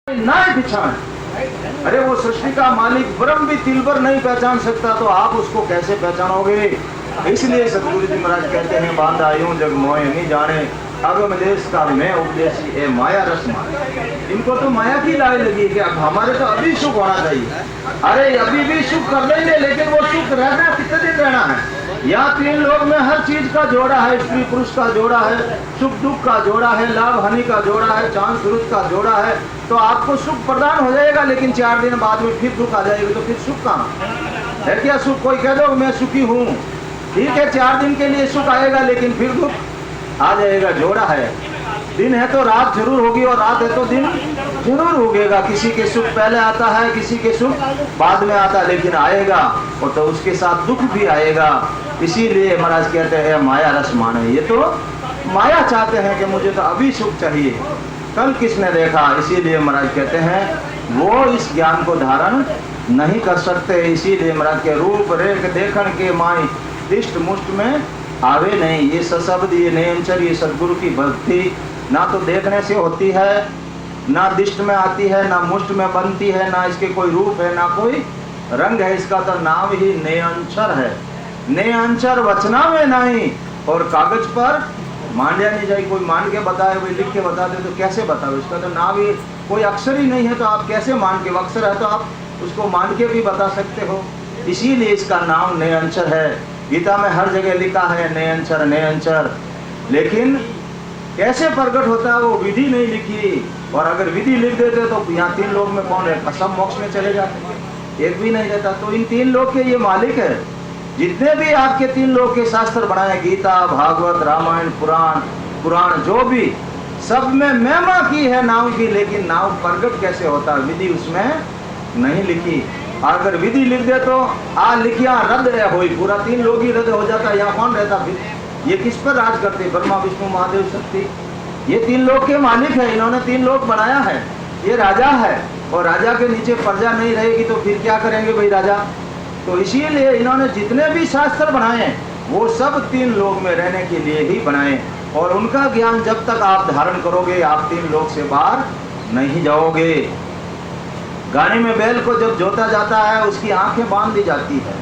ना पहचान। अरे वो सृष्टि का मालिक ब्रह्म भी तिल भर नहीं पहचान सकता तो आप उसको कैसे पहचानोगे? इसलिए सतगुरु जी महाराज कहते हैं बांधा यूं जग मोह नहीं जाने अगम देश का मैं उपदेशी ए माया रस माने। इनको तो माया की लाए लगी कि अब हमारे तो अभी सुख होना चाहिए। अरे अभी भी सुख कर लेंगे लेकिन वो सुख रहना कितने दिन रहना है? यहाँ तीन लोग में हर चीज का जोड़ा है, स्त्री पुरुष का जोड़ा है, सुख दुख का जोड़ा है, लाभ हानि का जोड़ा है, चांद सूरज का जोड़ा है। तो आपको सुख प्रदान हो जाएगा लेकिन 4 दिन बाद में फिर दुख आ जाएगी तो फिर सुख कहाँ है? क्या सुख? कोई कह दो मैं सुखी हूँ, ठीक है 4 दिन के लिए सुख आएगा लेकिन फिर दुख आ जाएगा। जोड़ा है, दिन है तो रात जरूर होगी और रात है तो दिन जरूर उगेगा। किसी के सुख पहले आता है, किसी के सुख बाद में आता है, लेकिन आएगा और तो उसके साथ दुख भी आएगा। इसीलिए महाराज कहते हैं माया रस माने। ये तो माया चाहते हैं कि मुझे तो अभी सुख चाहिए, कल किसने देखा। इसीलिए महाराज कहते हैं वो इस ज्ञान को धारण नहीं कर सकते। इसीलिए महाराज के रूप रेख देखन के माई दिष्ट मुष्ट में आवे नहीं। ये सशब्द, ये नियंचर, ये सदगुरु की भक्ति ना तो देखने से होती है, ना दिष्ट में आती है, ना मुष्ट में बनती है, ना इसके कोई रूप है, ना कोई रंग है। इसका तो नाम ही नियंचर है। नियंचर वचना में नहीं और कागज पर मांडिया नहीं जाए। कोई मान के बताए, कोई लिख के बता दे तो कैसे बताओ? इसका तो नाम ही कोई अक्षर ही नहीं है तो आप कैसे मान के? अक्षर है तो आप उसको मान के भी बता सकते हो। इसीलिए इसका नाम नियंचर है। गीता में हर जगह लिखा है नियंचर नियंचर, लेकिन कैसे प्रकट होता है वो विधि नहीं लिखी। और अगर विधि लिख देते तो यहाँ 3 लोग में कौन है? सब मोक्ष में चले जाते, एक भी नहीं रहता। तो इन 3 लोग के ये मालिक है। जितने भी आपके 3 लोग के शास्त्र बनाए, गीता, भागवत, रामायण, पुराण जो भी, सब में महिमा की है नाव की, लेकिन नाव प्रकट कैसे होता है विधि उसमें नहीं लिखी। अगर विधि लिख दे तो आ लिखिया रद्द हो, पूरा 3 लोग ही रद्द हो जाता। यहाँ कौन रहता फिर? ये किस पर राज करते? ब्रह्मा विष्णु महादेव शक्ति, ये 3 लोग के मालिक है। इन्होंने 3 लोग बनाया है। ये राजा है और राजा के नीचे प्रजा नहीं रहेगी तो फिर क्या करेंगे भाई राजा? तो इसीलिए इन्होंने जितने भी शास्त्र बनाए वो सब 3 लोग में रहने के लिए ही बनाए। और उनका ज्ञान जब तक आप धारण करोगे आप 3 लोग से बाहर नहीं जाओगे। गाड़ी में बैल को जब जोता जाता है उसकी आंखें बांध दी जाती है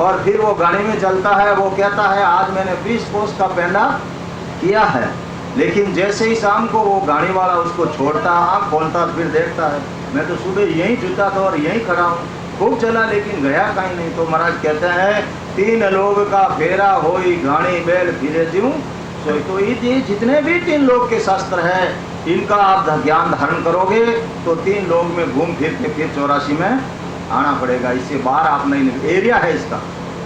और फिर वो गाड़ी में चलता है। वो कहता है आज मैंने 20 कोस का पेंडा किया है, लेकिन जैसे ही शाम को वो गाड़ी वाला उसको छोड़ता, आँख खोलता, फिर देखता है मैं तो सुबह यहीं जुटा था और यहीं खड़ा हूँ, खूब चला लेकिन गया कहीं नहीं। तो महाराज कहते हैं 3 लोग का फेरा होई गाड़ी बैल फिरे जीव सोई। तो ये जितने भी 3 लोग के शास्त्र है इनका आप ज्ञान धारण करोगे तो 3 लोग में घूम फिर के फिर 84 में आना पड़ेगा। इससे बाहर आप नहीं निकल। एरिया है इसका,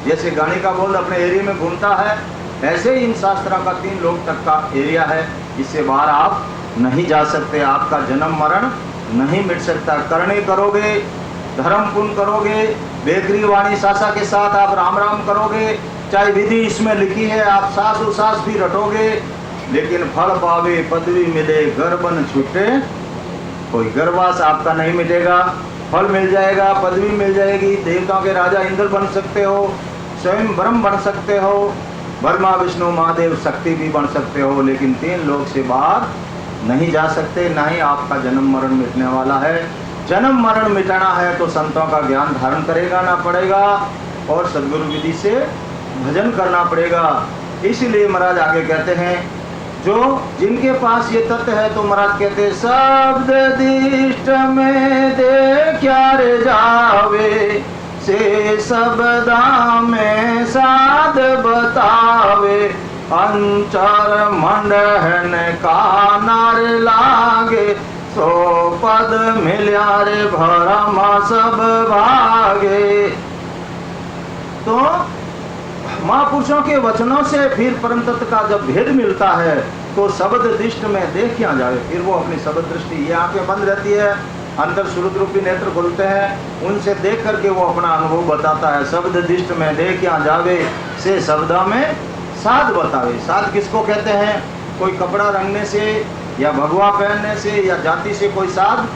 जैसे गाड़ी का बोल अपने एरिया में घूमता है ऐसे ही इन शास्त्रों का 3 लोग तक का एरिया है। इससे बाहर आप नहीं जा सकते। आपका जन्म मरण नहीं मिट सकता। करने करोगे, धर्म पुण्य करोगे, बेकरी वाणी सासा के साथ आप राम राम करोगे, चाहे विधि इसमें लिखी है आप सास उसास भी रटोगे, लेकिन फल पावे पदवी मिले घर बन छूटे कोई गर्वास आपका नहीं मिटेगा। फल मिल जाएगा, पदवी मिल जाएगी, देवताओं के राजा इंद्र बन सकते हो, स्वयं ब्रह्म बन सकते हो, ब्रह्मा विष्णु महादेव शक्ति भी बन सकते हो, लेकिन 3 लोग से बाहर नहीं जा सकते। ना ही आपका जन्म मरण मिटने वाला है। जन्म मरण मिटाना है तो संतों का ज्ञान धारण करेगा ना पड़ेगा और सदगुरु विधि से भजन करना पड़ेगा। इसलिए महाराज आगे कहते हैं जो जिनके पास ये तत्व है तो महाराज कहते हैं शब्द दिष्ट में देखा रे जावे से शब्दा में साध बतावे अंचर मंडहन का नार लागे सो पद मिल्या रे भरमा सब भागे। तो महापुरुषों के वचनों से फिर परम तत्व का जब भेद मिलता है तो शब्द दृष्टि में देख क्या जाए। फिर वो अपनी शब्द दृष्टि, ये आंखें बंद रहती है, अंदर सुरुद रूपी नेत्र खुलते हैं, उनसे देख करके वो अपना अनुभव बताता है। शब्द दृष्टि में देख क्या जावे से शब्दा में साध बतावे। साध किसको कहते हैं? कोई कपड़ा रंगने से या भगवा पहनने से या जाति से कोई साध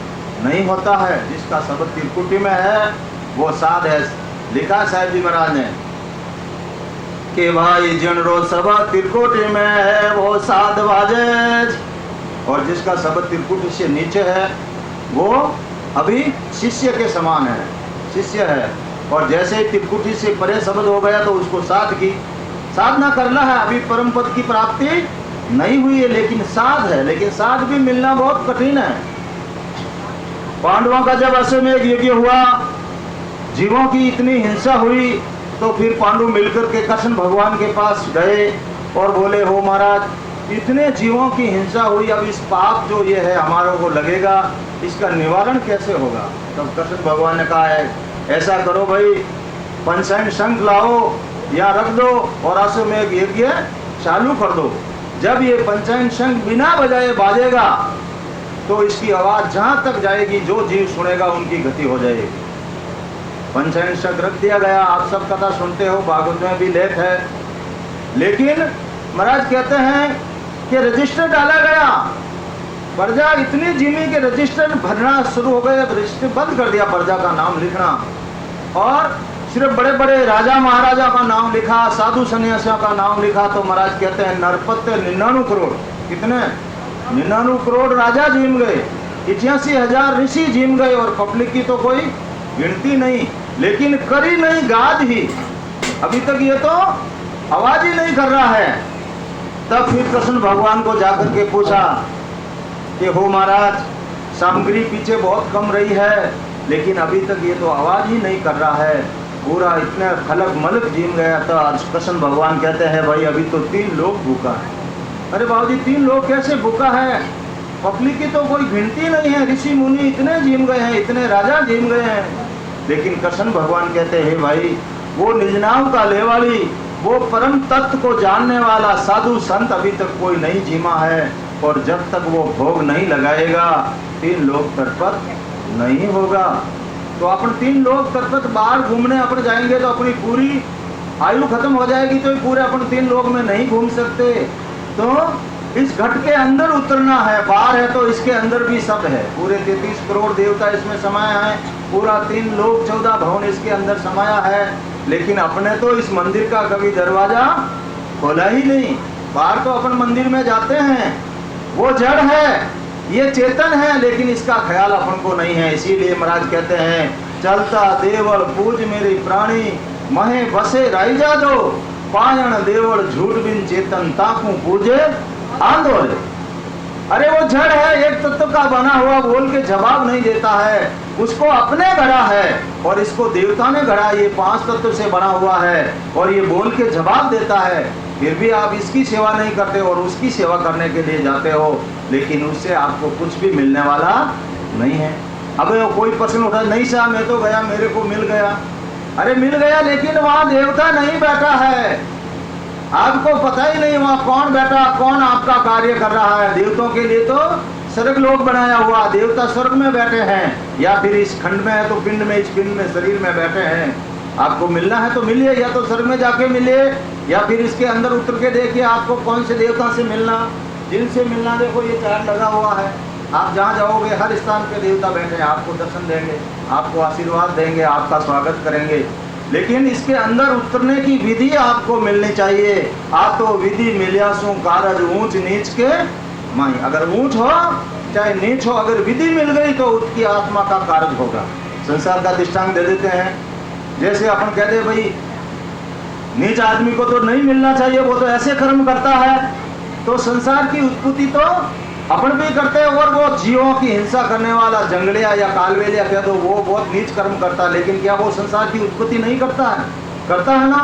नहीं होता है। जिसका शब्द त्रिकुटी में है वो साध है। लिखा साहिब जी महाराज ने कि भाई जनरो सभा त्रिकुटी में है वो साध बाजे, और जिसका शब्द त्रिकुटी से नीचे है वो अभी शिष्य के समान है, शिष्य है। और जैसे ही त्रिकुटी से परे शब्द हो गया तो उसको साधना करना है। अभी परम पद की प्राप्ति नहीं हुई है, लेकिन साध है, लेकिन साध भी मिलना बहुत कठिन है। पांडवों का जब अश्वमेध यज्ञ हुआ, जीवों की इतनी हिंसा हुई, तो फिर पांडु मिलकर के कृष्ण भगवान के पास गए और बोले, हो महाराज, इतने जीवों की हिंसा हुई, अब इस पाप जो ये है हमारों को लगेगा, इसका निवारण कैसे होगा? तब कृष्ण भगवान ने कहा है, ऐसा करो भाई, पंचायन शंख लाओ, यहाँ रख दो और अश्वमेध यज्ञ चालू कर दो। जब ये पंचायन शंख बिना बजाए बाजेगा तो इसकी आवाज जहां तक जाएगी, जो जीव सुनेगा उनकी गति हो जाएगी। पंचायन शंख रख दिया गया। आप सब कथा सुनते हो, भागवत में भी लेख है। लेकिन महाराज कहते हैं कि रजिस्टर डाला गया, प्रजा इतनी जिमी के रजिस्टर भरना शुरू हो गए, रजिस्टर बंद कर दिया प्रजा का नाम लिखना, और सिर्फ बड़े बड़े राजा महाराजा का नाम लिखा, साधु सन्यासियों का नाम लिखा। तो महाराज कहते हैं नरपत्य 99 करोड़, कितने 99 करोड़ राजा जीम गए, 81,000 ऋषि जीम गए, और पब्लिक की तो कोई गिनती नहीं। लेकिन करी नहीं गाद ही, अभी तक ये तो आवाज ही नहीं कर रहा है। तब फिर कृष्ण भगवान को जाकर के पूछा कि हो महाराज, सामग्री पीछे बहुत कम रही है, लेकिन अभी तक ये तो आवाज ही नहीं कर रहा है, पूरा इतने खलक मलक जीम गया। तो आज कृष्ण भगवान कहते हैं, भाई अभी तो 3 लोग भूखा है। अरे बाबूजी, 3 लोग कैसे भूखा है? पब्लिक की तो कोई गिनती नहीं है, ऋषि मुनि इतने जीम गए हैं, इतने राजा जीम गए हैं। लेकिन कृष्ण भगवान कहते हैं, भाई वो निजनाव का लेवाली, वो परम तत्व को जानने वाला साधु संत अभी तक कोई नहीं जीमा है, और जब तक वो भोग नहीं लगाएगा 3 लोग तत्पत नहीं होगा। तो अपन 3 लोग तत्पत बाहर घूमने अपन जाएंगे तो अपनी पूरी आयु खत्म हो जाएगी, तो पूरे अपन 3 लोग में नहीं घूम सकते। तो इस घट के अंदर उतरना है, बाहर है तो इसके अंदर भी सब है, पूरे 33 करोड़ देवता इसमें समाया है, पूरा 3 लोक 14 भवन इसके अंदर समाया है। लेकिन अपने तो इस मंदिर का कभी दरवाजा खोला ही नहीं। बाहर तो अपन मंदिर में जाते हैं, वो जड़ है, ये चेतन है, लेकिन इसका ख्याल अपन को नहीं है। इसीलिए महाराज कहते हैं, चलता देवल पूज मेरी प्राणी, महे बसे राइजा दो, पायण देवल झूठ बिन चेतन ताकू पूजे आंदोले। अरे वो जड़ है, एक तत्व का बना हुआ, बोल के जवाब नहीं देता है, उसको अपने गढ़ा है, और इसको देवता ने गढ़ा, ये 5 तत्व से बना हुआ है, और ये बोल के जवाब देता है। फिर भी आप इसकी सेवा नहीं करते और उसकी सेवा करने के लिए जाते हो, लेकिन उससे आपको कुछ भी मिलने वाला नहीं है। अब कोई प्रश्न उठा, नहीं साहब मैं तो गया, मेरे को मिल गया। अरे मिल गया, लेकिन वहां देवता नहीं बैठा है, आपको पता ही नहीं वहां कौन बैठा, कौन आपका कार्य कर रहा है। देवताओं के लिए तो स्वर्ग लोक बनाया हुआ, देवता स्वर्ग में बैठे हैं, या फिर इस खंड में है तो पिंड में, इस पिंड में शरीर में बैठे हैं। आपको मिलना है तो मिलिए, या तो स्वर्ग में जाके मिलिए, या फिर इसके अंदर उतर के देखिए आपको कौन से देवता से मिलना, जिनसे मिलना। देखो ये चार्ट लगा हुआ है, आप जहाँ जाओगे हर स्थान पे देवता बैठे हैं, आपको दर्शन देंगे, आपको आशीर्वाद देंगे, आपका स्वागत करेंगे। लेकिन इसके अंदर उतरने की विधि आपको मिलनी चाहिए। आप तो विधि मिलियासु कारज ऊंच नीच के माई, अगर ऊंच हो चाहे नीच हो, अगर विधि मिल गई तो उसकी आत्मा का कार्य होगा। संसार का दृष्टांत दे देते हैं, जैसे अपन कहते हैं भाई नीच आदमी को तो नहीं मिलना चाहिए, वो तो ऐसे कर्म करता है, तो संसार की उत्पत्ति तो अपन भी करते हैं, और वो जीवों की हिंसा करने वाला जंगलिया या कालवेलिया कह दो, वो बहुत नीच कर्म करता है, लेकिन क्या वो संसार की उत्पत्ति नहीं करता है? करता है ना।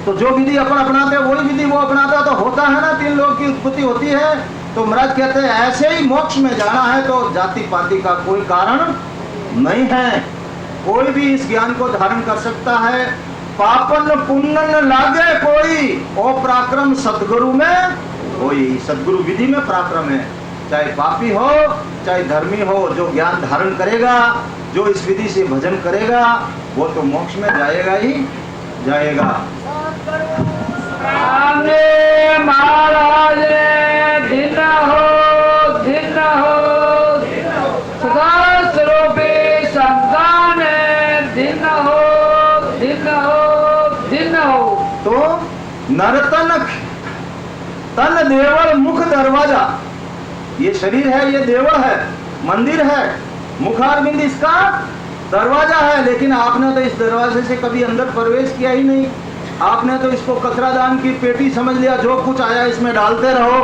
तो जो विधि अपन अपनाते हैं वही विधि वो अपनाता, तो होता है ना, 3 लोग की उत्पत्ति होती है। तो महाराज कहते हैं ऐसे ही मोक्ष में जाना है तो जाति पाति का कोई कारण नहीं है, कोई भी इस ज्ञान को धारण कर सकता है। पापन पुण्यन लागे कोई, ओ पराक्रम सतगुरु में कोई। सतगुरु विधि में पराक्रम है, चाहे पापी हो चाहे धर्मी हो, जो ज्ञान धारण करेगा, जो इस विधि से भजन करेगा, वो तो मोक्ष में जाएगा ही जाएगा। महाराज दिन हो सदा स्वरूपी संतान, दिन हो। तो नरतन तन देवल मुख दरवाजा, ये शरीर है, ये देवल है, मंदिर है, मुखारबिंद इसका दरवाजा है, लेकिन आपने तो इस दरवाजे से कभी अंदर प्रवेश किया ही नहीं। आपने तो इसको कचरादान की पेटी समझ लिया, जो कुछ आया इसमें डालते रहो,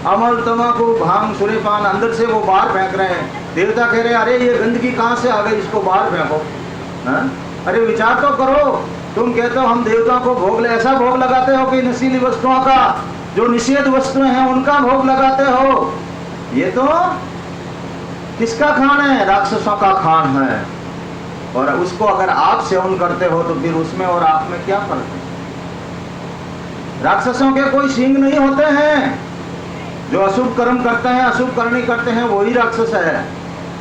अमल तमाकू भांग सुरेपान, अंदर से वो बाहर फेंक रहे हैं। देवता कह रहे हैं अरे ये गंदगी कहाँ से आ गई, इसको बाहर फेंको। अरे विचार तो करो। तुम कहते हो हम देवताओं को भोग ऐसा भोग लगाते हो कि नशीली वस्तुओं का, जो निषेध वस्तुएं हैं उनका भोग लगाते हो। ये तो किसका खान है? राक्षसों का खान है। और उसको अगर आप सेवन करते हो तो फिर उसमें और आप में क्या फर्क है? राक्षसों के कोई सींग नहीं होते हैं। जो अशुभ कर्म करते हैं, अशुभ करनी करते हैं, वही राक्षस है।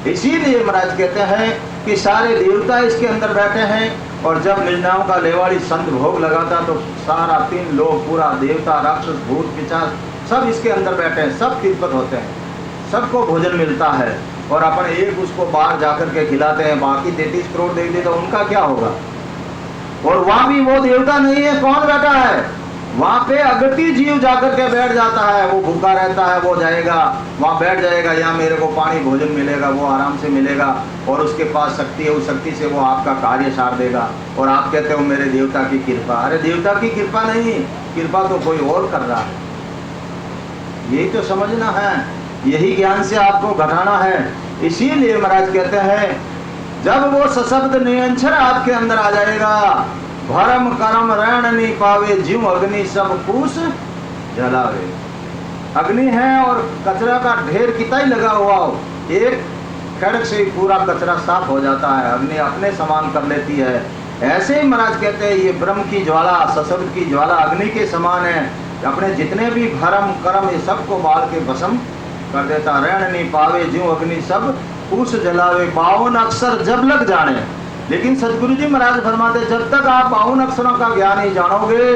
इसीलिए महाराज कहते हैं कि सारे देवता इसके अंदर बैठे हैं। और जब निर्नाम का लेवाड़ी संत भोग लगाता तो सारा 3 लोग, पूरा देवता, राक्षस, भूत, पिशाच सब इसके अंदर बैठे हैं, सब तिब्बत होते हैं, सबको भोजन मिलता है। और अपन एक उसको बाहर जाकर के खिलाते हैं, बाकी 33 करोड़ देवते तो उनका क्या होगा? और वहां भी वो देवता नहीं है, कौन बैठा है? वहां पे अगति जीव जाकर के बैठ जाता है। वो भूखा रहता है, वो जाएगा वहां बैठ जाएगा, यहाँ मेरे को पानी भोजन मिलेगा, वो आराम से मिलेगा, और उसके पास शक्ति है, उस शक्ति से वो आपका कार्य सार देगा। और आप कहते हो मेरे देवता की कृपा। अरे देवता की कृपा नहीं, कृपा तो कोई और कर रहा है। यही तो समझना है, यही ज्ञान से आपको घटाना है। इसीलिए महाराज कहते हैं जब वो सशब्द निरंतर आपके अंदर आ जाएगा, भरम करम रण नहीं पावे, जीव अग्नि सब पूस जलावे। अग्नि है और कचरा का ढेर कितना ही लगा हुआ हो, एक खड़क से ही पूरा कचरा साफ हो जाता है, अग्नि अपने समान कर लेती है। ऐसे ही महाराज कहते हैं ये ब्रह्म की ज्वाला, सशब्द की ज्वाला अग्नि के समान है। अपने जितने भी भरम कर्म ये सबको बाल के भस्म कर देता। रण नहीं पावे, जीव अग्नि सब पूस जलावे, 52 अक्षर जब लग जाने। लेकिन सदगुरु जी महाराज फरमाते जब तक आप 52 अक्षरों का ज्ञान नहीं जानोगे,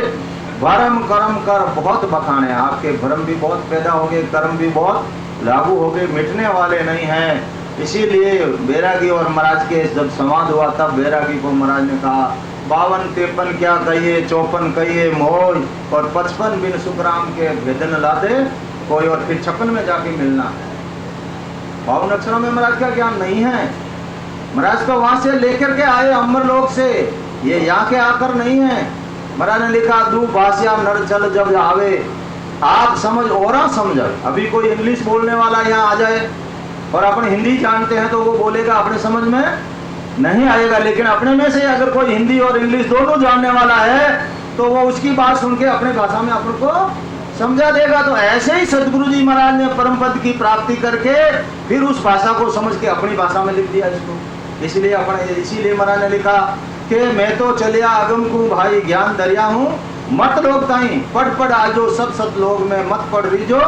भरम कर्म कर बहुत बखाने, आपके भरम भी बहुत पैदा होंगे, कर्म भी बहुत लागू होंगे, मिटने वाले नहीं हैं। इसीलिए बैरागी और महाराज के जब संवाद हुआ तब बैरागी को महाराज ने कहा 52-53 क्या कहिए, 54 कहिए मोह, और 55 बिन सुखराम के भेदन ला दे कोई, और फिर 56 में जाके मिलना है। 52 अक्षरों में महाराज का ज्ञान नहीं है। महाराज तो वहां से लेकर के आए अमर लोक से, ये यहाँ के आकर नहीं है। महाराज ने लिखा दू भाषा नर चल जब आवे, आप समझ और समझ। अभी कोई इंग्लिश बोलने वाला यहाँ आ जाए और अपन हिंदी जानते हैं तो वो बोलेगा, अपने समझ में नहीं आएगा। लेकिन अपने में से अगर कोई हिंदी और इंग्लिश दोनों जानने वाला है तो वो उसकी बात सुन के अपने भाषा में अपन को समझा देगा। तो ऐसे ही सदगुरु जी महाराज ने परम पद की प्राप्ति करके फिर उस भाषा को समझ के अपनी भाषा में लिख दिया इसको। इसीलिए महाराज ने लिखा कि मैं तो चलिया अगम को भाई ज्ञान दरिया हूँ, मत लोग ताई पढ़ आजो सब सत लोग में मत पढ़ रीजो,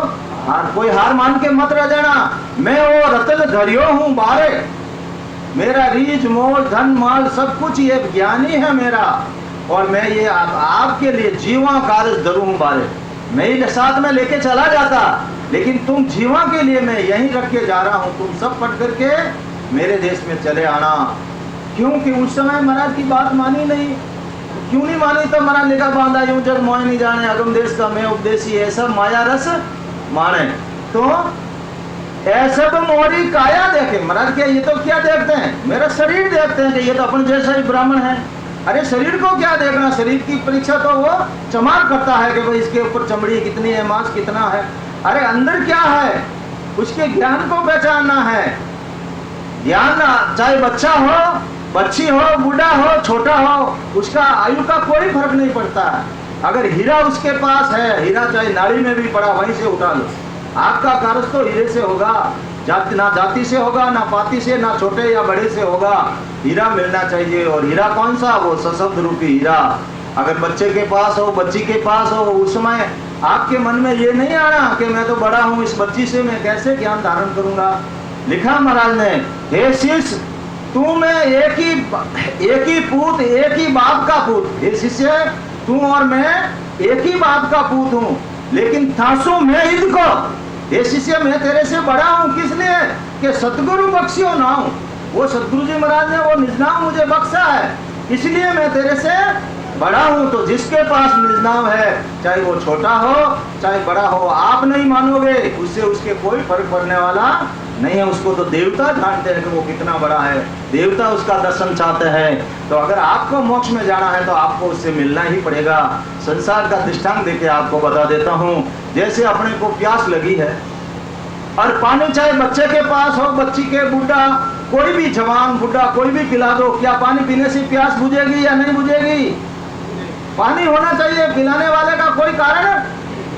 हार कोई हार मान के मत रह जाना। मैं वो रतन धरियो हूँ बारे, मेरा रीज मोल धन माल सब कुछ ये ज्ञानी है मेरा, और मैं ये आपके लिए जीवा कारज धरू हूँ बारे। मैं ही साथ में लेके चला जाता, लेकिन तुम जीवा के लिए मैं यहीं रख के जा रहा हूँ, तुम सब पढ़ करके मेरे देश में चले आना। क्योंकि उस समय महाराज की बात मानी नहीं। क्यों नहीं मानी? तो महाराज लिखा बांधा यूं जग मोह नहीं जाने, अगम देश का मैं उपदेशी है सब माया रस माने। तो ऐसा तो मोरी काया देखे महाराज, क्या ये तो क्या देखते हैं? मेरा शरीर देखते हैं कि ये तो अपन जैसा ही ब्राह्मण है। अरे शरीर को क्या देखना, शरीर की परीक्षा तो वो चमार करता है कि भाई इसके ऊपर चमड़ी कितनी है, मांस कितना है। अरे अंदर क्या है उसके ज्ञान को पहचानना है। ज्ञान चाहे बच्चा हो, बच्ची हो, बूढ़ा हो, छोटा हो, उसका आयु का कोई फर्क नहीं पड़ता है। अगर हीरा उसके पास है, हीरा चाहे नाली में भी पड़ा वहीं से उठा लो। आपका कार्य तो हीरे से होगा, ना जाति से होगा, ना पाति से, ना छोटे या बड़े से होगा। हीरा मिलना चाहिए। और हीरा कौन सा? वो सशब्द रूपी हीरा। अगर बच्चे के पास हो, बच्ची के पास हो, उस समय आपके मन में ये नहीं आना कि मैं तो बड़ा हूँ, इस बच्ची से मैं कैसे ज्ञान धारण करूंगा। लिखा महाराज ने, हे शिष्य तू मैं एक ही पूत, एक ही बाप का पूत। हे शिष्य तू और मैं एक ही बाप का पूत हूँ, लेकिन थासू मैं इनको। हे शिष्य मैं तेरे से बड़ा हूँ, किस लिए? कि सतगुरु बख्शियो नाम। वो सतगुरु जी महाराज ने वो निज नाम मुझे बख्शा है, इसलिए मैं तेरे से बड़ा हूँ। तो जिसके पास निज नाम है, चाहे वो छोटा हो चाहे बड़ा हो, आप नहीं मानोगे, उससे उसके कोई फर्क पड़ने वाला नहीं है, उसको तो देवता जानते हैं कि वो कितना बड़ा है, देवता उसका दर्शन चाहते हैं। तो अगर आपको मोक्ष में जाना है तो आपको उससे मिलना ही पड़ेगा। संसार का दृष्टांत देके आपको बता देता हूँ। जैसे अपने को प्यास लगी है और पानी चाहे बच्चे के पास हो, बच्ची के, बुढ़ा, कोई भी जवान बुढ़ा कोई भी पिला दो, क्या पानी पीने से प्यास बुझेगी या नहीं बुझेगी? पानी होना चाहिए, पिलाने वाले का कोई कारण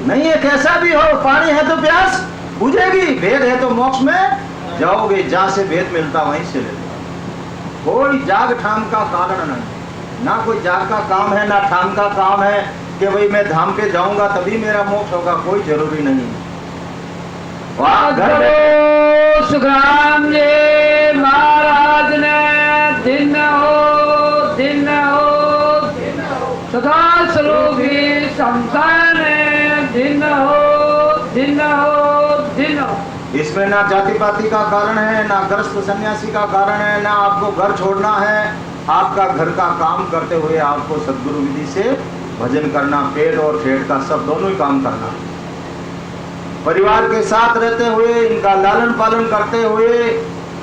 नहीं है। कैसा भी हो, पानी है तो प्यास बुझेगी। भेद है तो मोक्ष में जाओगे, जहां से भेद मिलता वहीं से ले लो। कोई जाग ठाम का कारण नहीं, ना कोई जाग का काम है ना ठाम का काम है कि भाई मैं धाम पे जाऊंगा तभी मेरा मोक्ष होगा, कोई जरूरी नहीं। सुखराम जी महाराज ने दिन हो सदा सलोभी संसार ने दिन हो। इसमें ना जाति पाति का कारण है, ना ग्रस्त सन्यासी का कारण है, ना आपको घर छोड़ना है। आपका घर का काम करते हुए आपको सद्गुरु विधि से भजन करना, पेट और ठेठ का सब दोनों ही काम करना। परिवार के साथ रहते हुए, इनका लालन पालन करते हुए,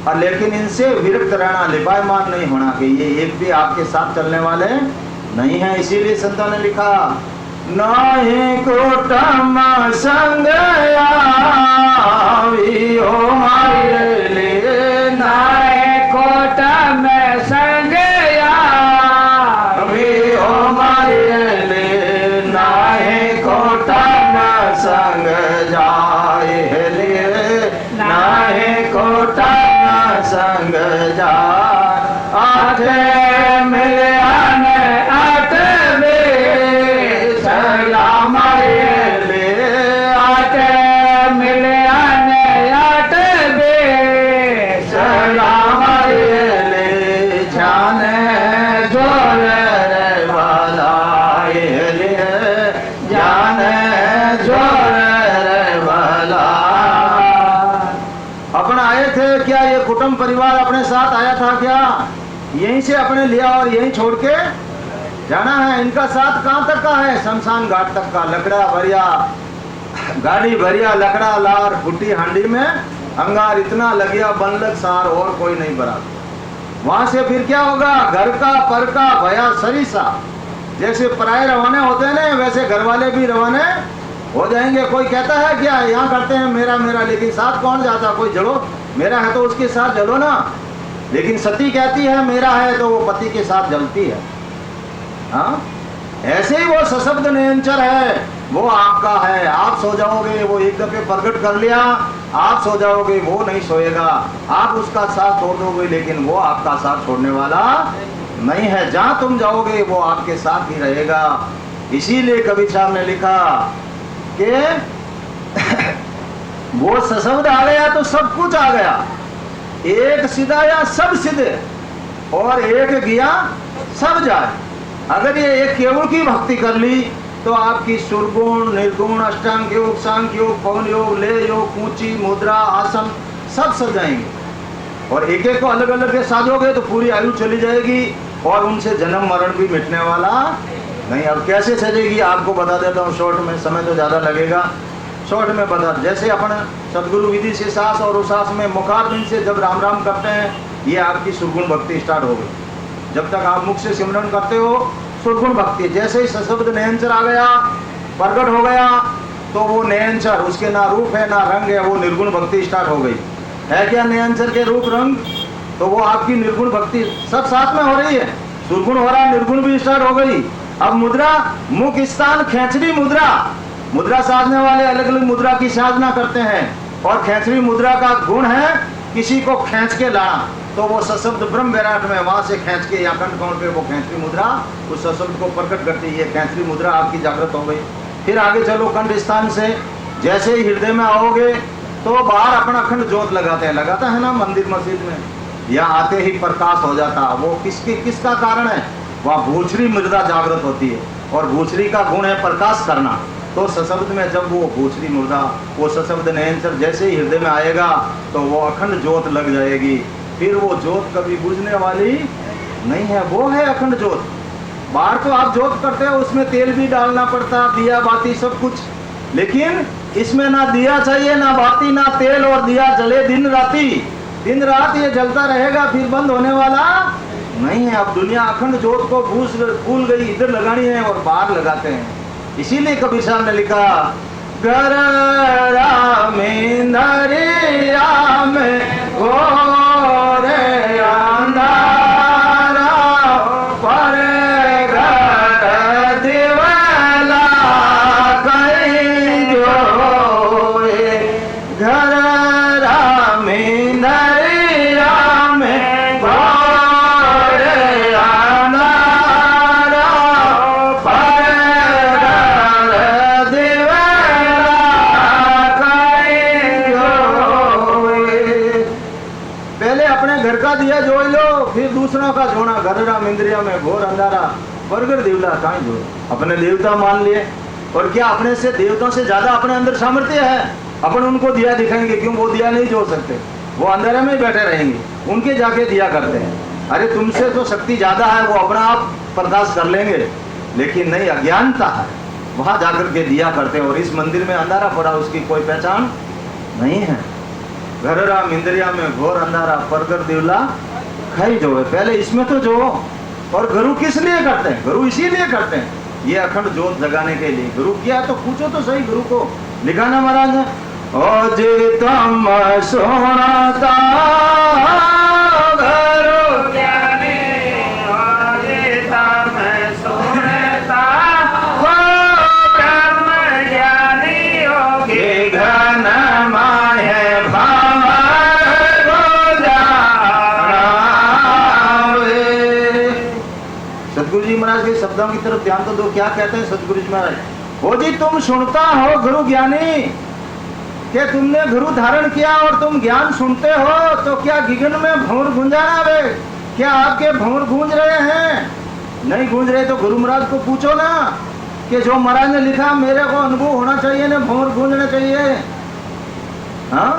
और लेकिन इनसे विरक्त रहना, लिपायमान नहीं होना कि ये एक भी आपके साथ चलने वाले नहीं है। इसीलिए संतों ने लिखा, नाहि कुटुंब संग आवी हो हमारे लिए, नाहि कुटुंब संग आवी हो हमारे लिए, नाहि कुटुंब संग जाए लिए, नाहि कुटुंब संग जाए। आठे मिलियन आठ बे सलाम ले, आठे मिलियन आठ बे सलाम ले, जाने जोर वाला ले, जाने जोर वाला। अपना आए थे क्या, ये कुटुंब परिवार अपने साथ आया था क्या? यहीं से अपने लिया और यहीं छोड़ के जाना है। इनका साथ कहाँ तक का है? शमशान घाट तक का। लकड़ा भरिया गाड़ी भरिया, लकड़ा लार फुटी हांडी में अंगार इतना लगिया, बनलक सार और कोई नहीं बरा। वहां से फिर क्या होगा? घर का पर का भया सरीसा। जैसे पराये रवाने होते हैं ना, वैसे घर वाले भी रवाने हो जाएंगे। कोई कहता है क्या यहाँ करते हैं मेरा मेरा, लेकिन साथ कौन जाता? कोई जलो, मेरा है तो उसके साथ जलो ना। लेकिन सती कहती है मेरा है तो वो पति के साथ जलती है। हाँ, ऐसे ही वो सशब्द निरंतर है, वो आपका है। आप सो जाओगे, वो एक दफे प्रकट कर लिया, आप सो जाओगे, वो नहीं सोएगा। आप उसका साथ छोड़ दोगे लेकिन वो आपका साथ छोड़ने वाला नहीं है। जहां तुम जाओगे वो आपके साथ ही रहेगा। इसीलिए कबीर साहब ने लिखा कि वो सशब्द आ गया तो सब कुछ आ गया। एक सीधा या सब सीधे, और एक गया सब जाए। अगर ये एक केवल की भक्ति कर ली तो आपकी सुरगुण, निर्गुण, अष्टांग योग, सांख्य योग, पवन योग, ले योग, ऊंची मुद्रा, आसन सब सज जाएंगे। और एक एक को अलग अलग साजोगे तो पूरी आयु चली जाएगी और उनसे जन्म मरण भी मिटने वाला नहीं। अब कैसे सजेगी आपको बता देता हूँ शॉर्ट में, समय तो ज़्यादा लगेगा। शॉर्ट में बता, जैसे अपन सदगुरु विधि से सास और उसास में मुखारबिंद से जब राम राम करते हैं, ये आपकी सुरगुण भक्ति स्टार्ट हो गई। जब तक आप मुख से सिमरन करते हो सुरगुण भक्ति। जैसे ही सशब्द नयनचर आ गया, प्रकट हो गया, तो वो नयनचर, उसके ना रूप है ना रंग है, वो निर्गुण भक्ति स्टार्ट हो गई। है क्या नयनचर के रूप रंग? तो वो आपकी निर्गुण भक्ति सब साथ में हो रही है। सुरगुण हो रहा है, निर्गुण भी स्टार्ट हो गई। अब मुद्रा, मुख स्थान खेचरी मुद्रा। मुद्रा साधने वाले अलग अलग मुद्रा की साधना करते हैं, और खेचरी मुद्रा का गुण है किसी को खींच के लाना। तो वो सशब्द ब्रह्म विराट में वहां से खींच के या कंठ कौन पे वो खेचरी मुद्रा उस सशब्द को प्रकट करती है। खेचरी मुद्रा आपकी जागृत हो गई। फिर आगे चलो, कंठ स्थान से जैसे ही हृदय में आओगे तो बाहर अपना अखंड ज्योत लगाते हैं, लगाता है ना मंदिर मस्जिद में, या आते ही प्रकाश हो जाता। वो किसका कारण है? वहाँ भूचरी मृदा जागृत होती है, और भूचरी का गुण है प्रकाश करना। तो सशब्द में जब वो भूचरी मुर्दा, वो सशब्द नयनचर जैसे ही हृदय में आएगा तो वो अखंड ज्योत लग जाएगी। फिर वो ज्योत कभी बुझने वाली नहीं है, वो है अखंड ज्योत। बाहर तो आप ज्योत करते हो, उसमें तेल भी डालना पड़ता, दिया बाती सब कुछ, लेकिन इसमें ना दिया चाहिए, ना बाती, ना तेल, और दिया जले दिन राती। दिन रात ये जलता रहेगा, फिर बंद होने वाला नहीं है। अब दुनिया अखंड जोत को भूल गई, इधर लगानी है और बाहर लगाते हैं। इसीलिए कबीर साहब ने लिखा, घर में दरिया में घोर अंधारा, पर घर दिवाला कहीं जोए। घर में दरिया में घोर अंधारा, पर घर दिवाला कहीं जोए। पहले अपने घर का दिया जोड़ लो, फिर दूसरों का जोड़ा। घररा इंद्रिया में घोर अंधारा, बरगर देवला कहीं जोड़। अपने देवता मान लिए, और क्या अपने से देवताओं से ज्यादा अपने अंदर सामर्थ्य है? अपन उनको दिया दिखाएंगे, क्यों? वो दिया नहीं जोड़ सकते, वो अंधेरे में ही बैठे रहेंगे, उनके जाके दिया करते हैं। अरे तुमसे तो शक्ति ज्यादा है, वो अपना आप प्रकाश कर लेंगे, लेकिन नहीं, अज्ञानता है, वहां जाकर के दिया करते हैं। और इस मंदिर में अंधारा पड़ा, उसकी कोई पहचान नहीं है। घर राम इंद्रिया में घोर अंधारा, परगर दिवला खाई जो है। पहले इसमें तो जो, और गुरु किस लिए करते हैं? गुरु इसीलिए करते हैं, ये अखंड जोत जगाने के लिए। गुरु किया तो पूछो तो सही, गुरु को लिखा ना महाराज ने, ओ जी तुम सोनाता गुरु ज्ञानी, ओ जी तुम सोनाता हो ब्रह्म ज्ञानी, हो के घन माय भाव सतगुरु जी महाराज के शब्दों की तरफ ध्यान तो दो। क्या कहते हैं सतगुरु जी महाराज? ओ जी तुम सुनता हो गुरु ज्ञानी, कि तुमने गुरु धारण किया और तुम ज्ञान सुनते हो, तो क्या गिगन में भंवर गूंजाना वे? क्या आपके भंवर गूंज रहे हैं? नहीं गूंज रहे तो गुरु महाराज को पूछो ना, कि जो महाराज ने लिखा मेरे को अनुभव होना चाहिए ना, भंवर गूंजना चाहिए। हाँ,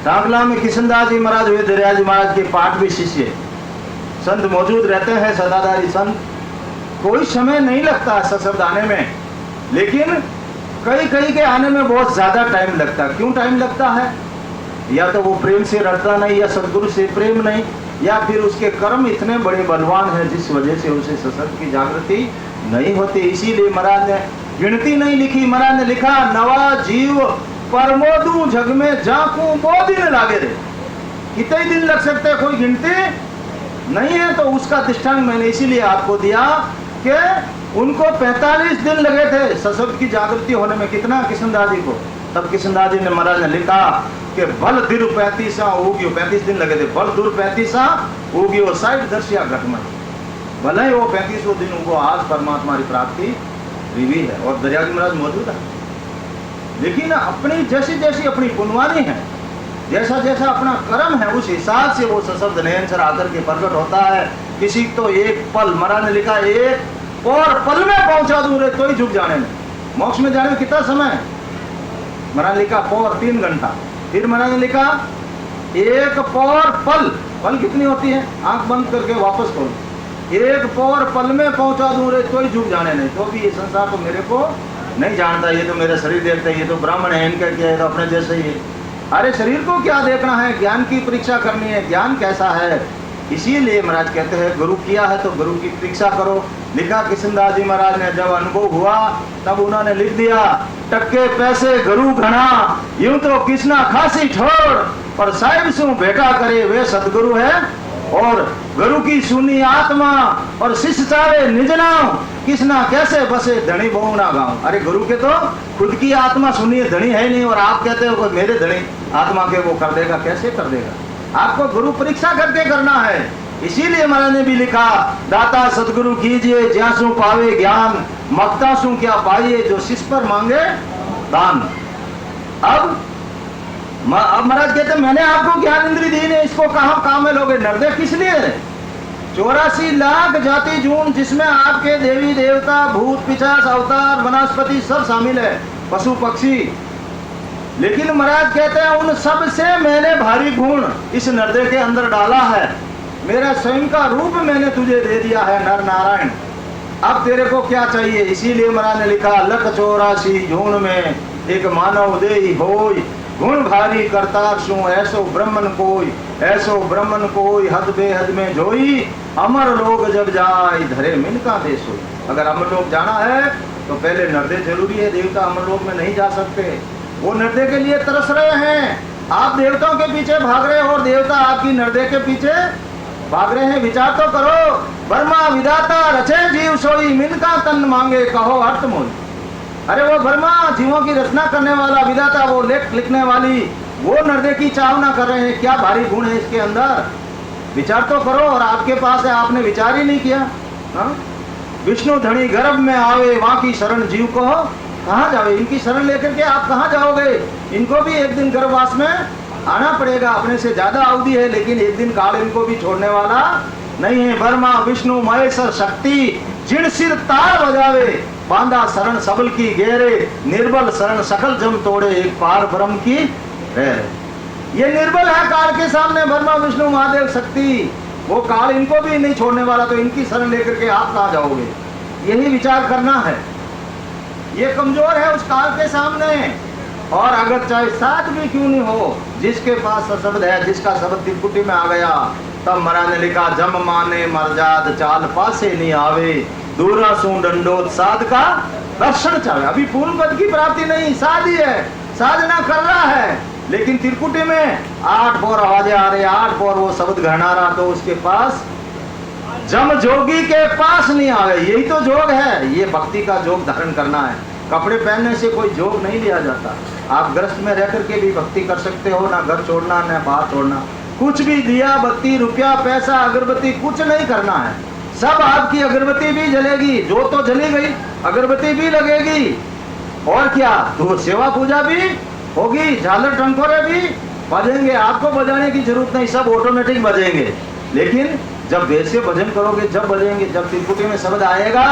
टाकला में किशनदास जी महाराज हुए, दरिया जी महाराज के पाठ भी शिष्य संत मौजूद रहते हैं, सदाधारी संत। कोई समय नहीं लगता सशब्द आने में, लेकिन कई के आने में बहुत ज्यादा टाइम लगता है। क्यों टाइम लगता है? या तो वो प्रेम से रटता नहीं, या सदगुरु से प्रेम नहीं, या फिर उसके कर्म इतने बड़े बलवान हैं जिस वजह से उसे सशब्द की जागृति नहीं होती। इसीलिए महाराज ने गिनती नहीं लिखी। महाराज ने लिखा, नवा जीव परमोदू जग में जाकू वो दिन लागे रे। कितने दिन लग सकते, कोई गिनती नहीं है। तो उसका दृष्टांत मैंने इसीलिए आपको दिया कि उनको 45 दिन लगे थे सशब्द की जागृति होने में। कितना? किशनदास जी को। तब किशनदास जी ने महाराज ने लिखा कि बल दिर 35 उगियो, 35 दिन लगे थे। बल दूर 35 उगियो 60 दर्शिया घटना, भले ही वो 35 दिन उनको आज परमात्मा की प्राप्ति हुई है। और दरिया जी महाराज मौजूद है, लेकिन अपनी जैसी जैसी अपनी पुण्यवानी है, जैसा जैसा अपना कर्म है, उस हिसाब से वो सशब्द नयनसर आकर के प्रकट होता है। किसी तो एक पल, महाराज ने लिखा, एक और पल में पहुंचा दूर है तो ही झुक जाने में। मोक्ष में जाने में कितना समय? महाराज ने लिखा पौर 3 घंटा। फिर महाराज ने लिखा एक पौर पल, पल कितनी होती है? आंख बंद करके वापस खोलो। एक पौर पल में पहुंचा दूर है तो ही झुक जाने नहीं। तो भी ये संसार तो मेरे को नहीं जानता, ये तो मेरा शरीर देखता है, ये तो ब्राह्मण है, इनका क्या है, तो अपने जैसे ही है। अरे शरीर को क्या देखना है? ज्ञान की परीक्षा करनी है, ज्ञान कैसा है। इसीलिए महाराज कहते हैं गुरु किया है तो गुरु की परीक्षा करो। लिखा किशनदास जी महाराज ने, जब अनुभव हुआ तब उन्होंने लिख दिया, टक्के पैसे गुरु घना, यूं तो किसना खासी छोड़, पर साहिब सु भेटा करे वे सदगुरु है। और गुरु की सुनी आत्मा और शिष्य चाहे निज नाम, किसना कैसे बसे धनी बहु ना गाँव। अरे गुरु के तो खुद की आत्मा सुनिए, धनी है नहीं, और आप कहते हो मेरे धनी आत्मा के वो कर देगा, कैसे कर देगा? आपको गुरु परीक्षा करके करना है। इसीलिए महाराज ने भी लिखा, दाता सदगुरु कीजिए ज्यासु पावे ज्ञान, मक्ता सु क्या पाइए जो शिष्य पर मांगे दान। अब महाराज कहते मैंने आपको ज्ञान इंद्री दी ने, इसको कहाँ काम में लोगे? नरदे किस लिए? 84 लाख जाति जून, जिसमें आपके देवी देवता भूत पिशाच अवतार वनस्पति सब शामिल है, पशु पक्षी। लेकिन महाराज कहते हैं उन सब से मैंने भारी गुण इस नरदे के अंदर डाला है, मेरा स्वयं का रूप मैंने तुझे दे दिया है नर नारायण। अब तेरे को क्या चाहिए? इसीलिए महाराज ने लिखा, लख 84 जून में एक मानव देही होय, गुण भारी करतार सु ऐसो ब्रह्मन कोई, ऐसो ब्रह्मन कोई हद बेहद में जोई, अमर लोग जब जाय धरे मिनका देश होई। अगर अमर लोग जाना है तो पहले नर्दे जरूरी है, देवता अमर लोग में नहीं जा सकते। वो नर्दे के लिए तरस रहे हैं, आप देवताओं के पीछे भाग रहे हो और देवता आपकी नर्दे के पीछे भाग रहे हैं। विचार तो करो, ब्रह्मा विधाता रचे जीव सोई, मिनका तन मांगे कहो अर्थ मोल। अरे वो ब्रह्मा जीवों की रचना करने वाला विधाता, वो लेख लिखने वाली, वो नर्दे की चावना कर रहे हैं। क्या भारी गुण है इसके अंदर, विचार तो करो। और आपके पास है, आपने विचार ही नहीं किया। हाँ? विष्णु धनी गर्भ में आवे, वहां की शरण जीव को कहाँ जावे। इनकी शरण लेकर के आप कहाँ जाओगे, इनको भी एक दिन गर्भवास में आना पड़ेगा। अपने से ज्यादा अवधि है, लेकिन एक दिन काल इनको भी छोड़ने वाला नहीं है। ब्रह्मा विष्णु महेश्वर शक्ति जिन सिर तार बजावे, बांधा शरण सबल की घेरे, निर्बल शरण सकल जम तोड़े, एक पार ब्रह्म की है। ये निर्बल है काल के सामने, ब्रह्मा विष्णु महादेव शक्ति, वो काल इनको भी नहीं छोड़ने वाला। तो इनकी शरण लेकर के आप कहाँ जाओगे, यही विचार करना है। ये कमजोर है उस काल के सामने। और अगर चाहे साथ भी क्यों नहीं हो, जिसके पास शब्द है, जिसका शब्द त्रिपुटी में आ गया, तब मरा ने लिखा जम माने मरजाद चाल पासे नहीं आवे, दूरा सू डंडोत साध का दर्शन चाहे। अभी पूर्ण पद की प्राप्ति नहीं, साध ही है, साधना कर रहा है, लेकिन त्रिकुटी में 8 पौर आवाजें आ रही, 8 पौर वो शब्द घना रहा, तो उसके पास जम जोगी के पास नहीं आवे। यही तो जोग है, ये भक्ति का जोग धारण करना है। कपड़े पहनने से कोई जोग नहीं लिया जाता। आप ग्रस्त में रह करके भी भक्ति कर सकते हो, ना घर छोड़ना ना बाहर छोड़ना, कुछ भी दिया बत्ती रुपया पैसा अगरबत्ती कुछ नहीं करना है। सब आपकी अगरबत्ती भी जलेगी, जो तो जली गई, अगरबत्ती भी लगेगी, और क्या तो सेवा पूजा भी होगी, झालर टंकोरे भी बजेंगे, आपको बजाने की जरूरत नहीं, सब ऑटोमेटिक बजेंगे। लेकिन जब वैसे भजन करोगे, जब बजेंगे, जब त्रिपुटी में शब्द आएगा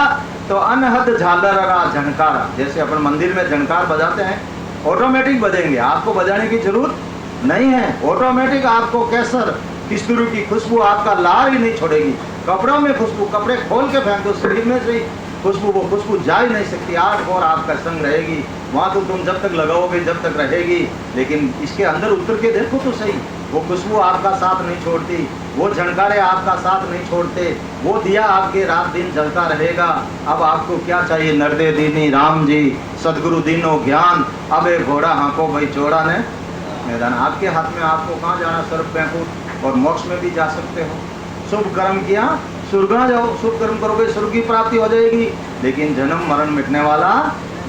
तो अनहद झालरा झनकारा, जैसे अपन मंदिर में झनकार बजाते हैं, ऑटोमेटिक बजेंगे, आपको बजाने की जरूरत नहीं है। ऑटोमेटिक आपको केसर किस्तूरी की खुशबू आपका लार ही नहीं छोड़ेगी। कपड़ों में खुशबू, कपड़े खोल के फेंक दो, शरीर में से खुशबू, वो खुशबू जा ही नहीं सकती। 8 और आपका संग रहेगी, वहां तो तुम जब तक लगाओगे जब तक रहेगी, लेकिन इसके अंदर उतर के देखो तो सही, वो खुशबू आपका साथ नहीं छोड़ती, वो झनकारे आपका साथ नहीं छोड़ते, वो दिया आपके रात दिन जलता रहेगा। अब आपको क्या चाहिए, नर्दे दीनी राम जी सदगुरु दीनो ज्ञान, अब एक घोड़ा हाँको भाई चौड़ा ने मैदान। आपके हाथ में, आपको कहाँ जाना, सर्प फेंको और मोक्ष में भी जा सकते हो। शुभ कर्म किया स्वर्ग जाओ, शुभ कर्म करोगे स्वर्ग की प्राप्ति हो जाएगी, लेकिन जन्म मरण मिटने वाला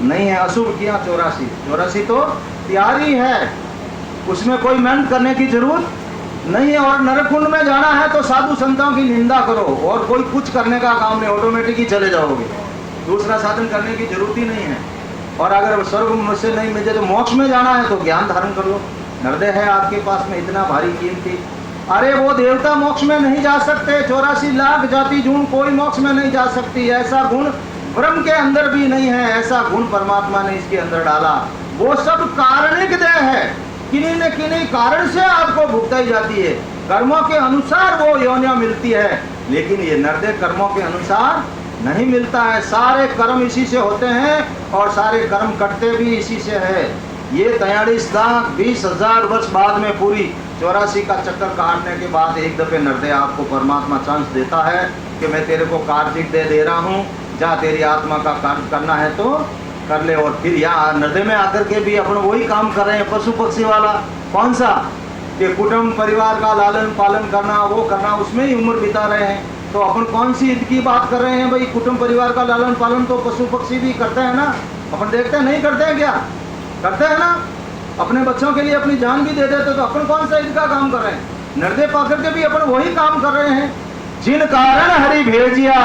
नहीं है। अशुभ किया 84 तो तैयारी है, उसमें कोई मेहनत करने की जरूरत नहीं है। और नरकुंड में जाना है तो साधु संतों की निंदा करो, और कोई कुछ करने का काम नहीं, ऑटोमेटिक ही चले जाओगे, दूसरा साधन करने की जरूरत ही नहीं है। और अगर स्वर्ग मुझसे नहीं मिले तो मोक्ष में जाना है तो ज्ञान धारण कर लो, हृदय है आपके पास में इतना भारी कीमती। अरे वो देवता मोक्ष में नहीं जा सकते, 84 लाख जाति जून कोई मोक्ष में नहीं जा सकती। ऐसा गुण ब्रह्म के अंदर भी नहीं है, ऐसा गुण परमात्मा ने इसके अंदर डाला। वो सब कारणिक देह है, किन्हीं न किन्हीं कारण से आपको भुगताई जाती है, कर्मों के अनुसार वो योनियां मिलती है, लेकिन ये नर्दे कर्मों के अनुसार नहीं मिलता है। सारे कर्म इसी से होते हैं और सारे कर्म कटते भी इसी से है। ये 43,20,000 वर्ष बाद में पूरी 84 का चक्कर काटने के बाद एक दफे नर्दे आपको परमात्मा चांस देता है कि मैं तेरे को कार्तिक दे रहा हूँ, जा तेरी आत्मा का कार्य करना है तो कर ले। और फिर यहाँ नर्दे में आकर के भी अपन वही काम कर रहे हैं, पशु पक्षी वाला। कौन सा, कि कुटुंब परिवार का लालन पालन करना, वो करना, उसमें ही उम्र बिता रहे हैं। तो अपन कौन सी ईद की बात कर रहे हैं भाई, कुटुंब परिवार का लालन पालन तो पशु पक्षी भी करते हैं ना, अपन देखते हैं, नहीं करते हैं क्या, करते हैं ना, अपने बच्चों के लिए अपनी जान भी दे देते, तो अपन कौन सा ईद का काम कर रहे हैं, नर्दे पाकर के भी अपन वही काम कर रहे हैं। जिन कारण हरि भेजिया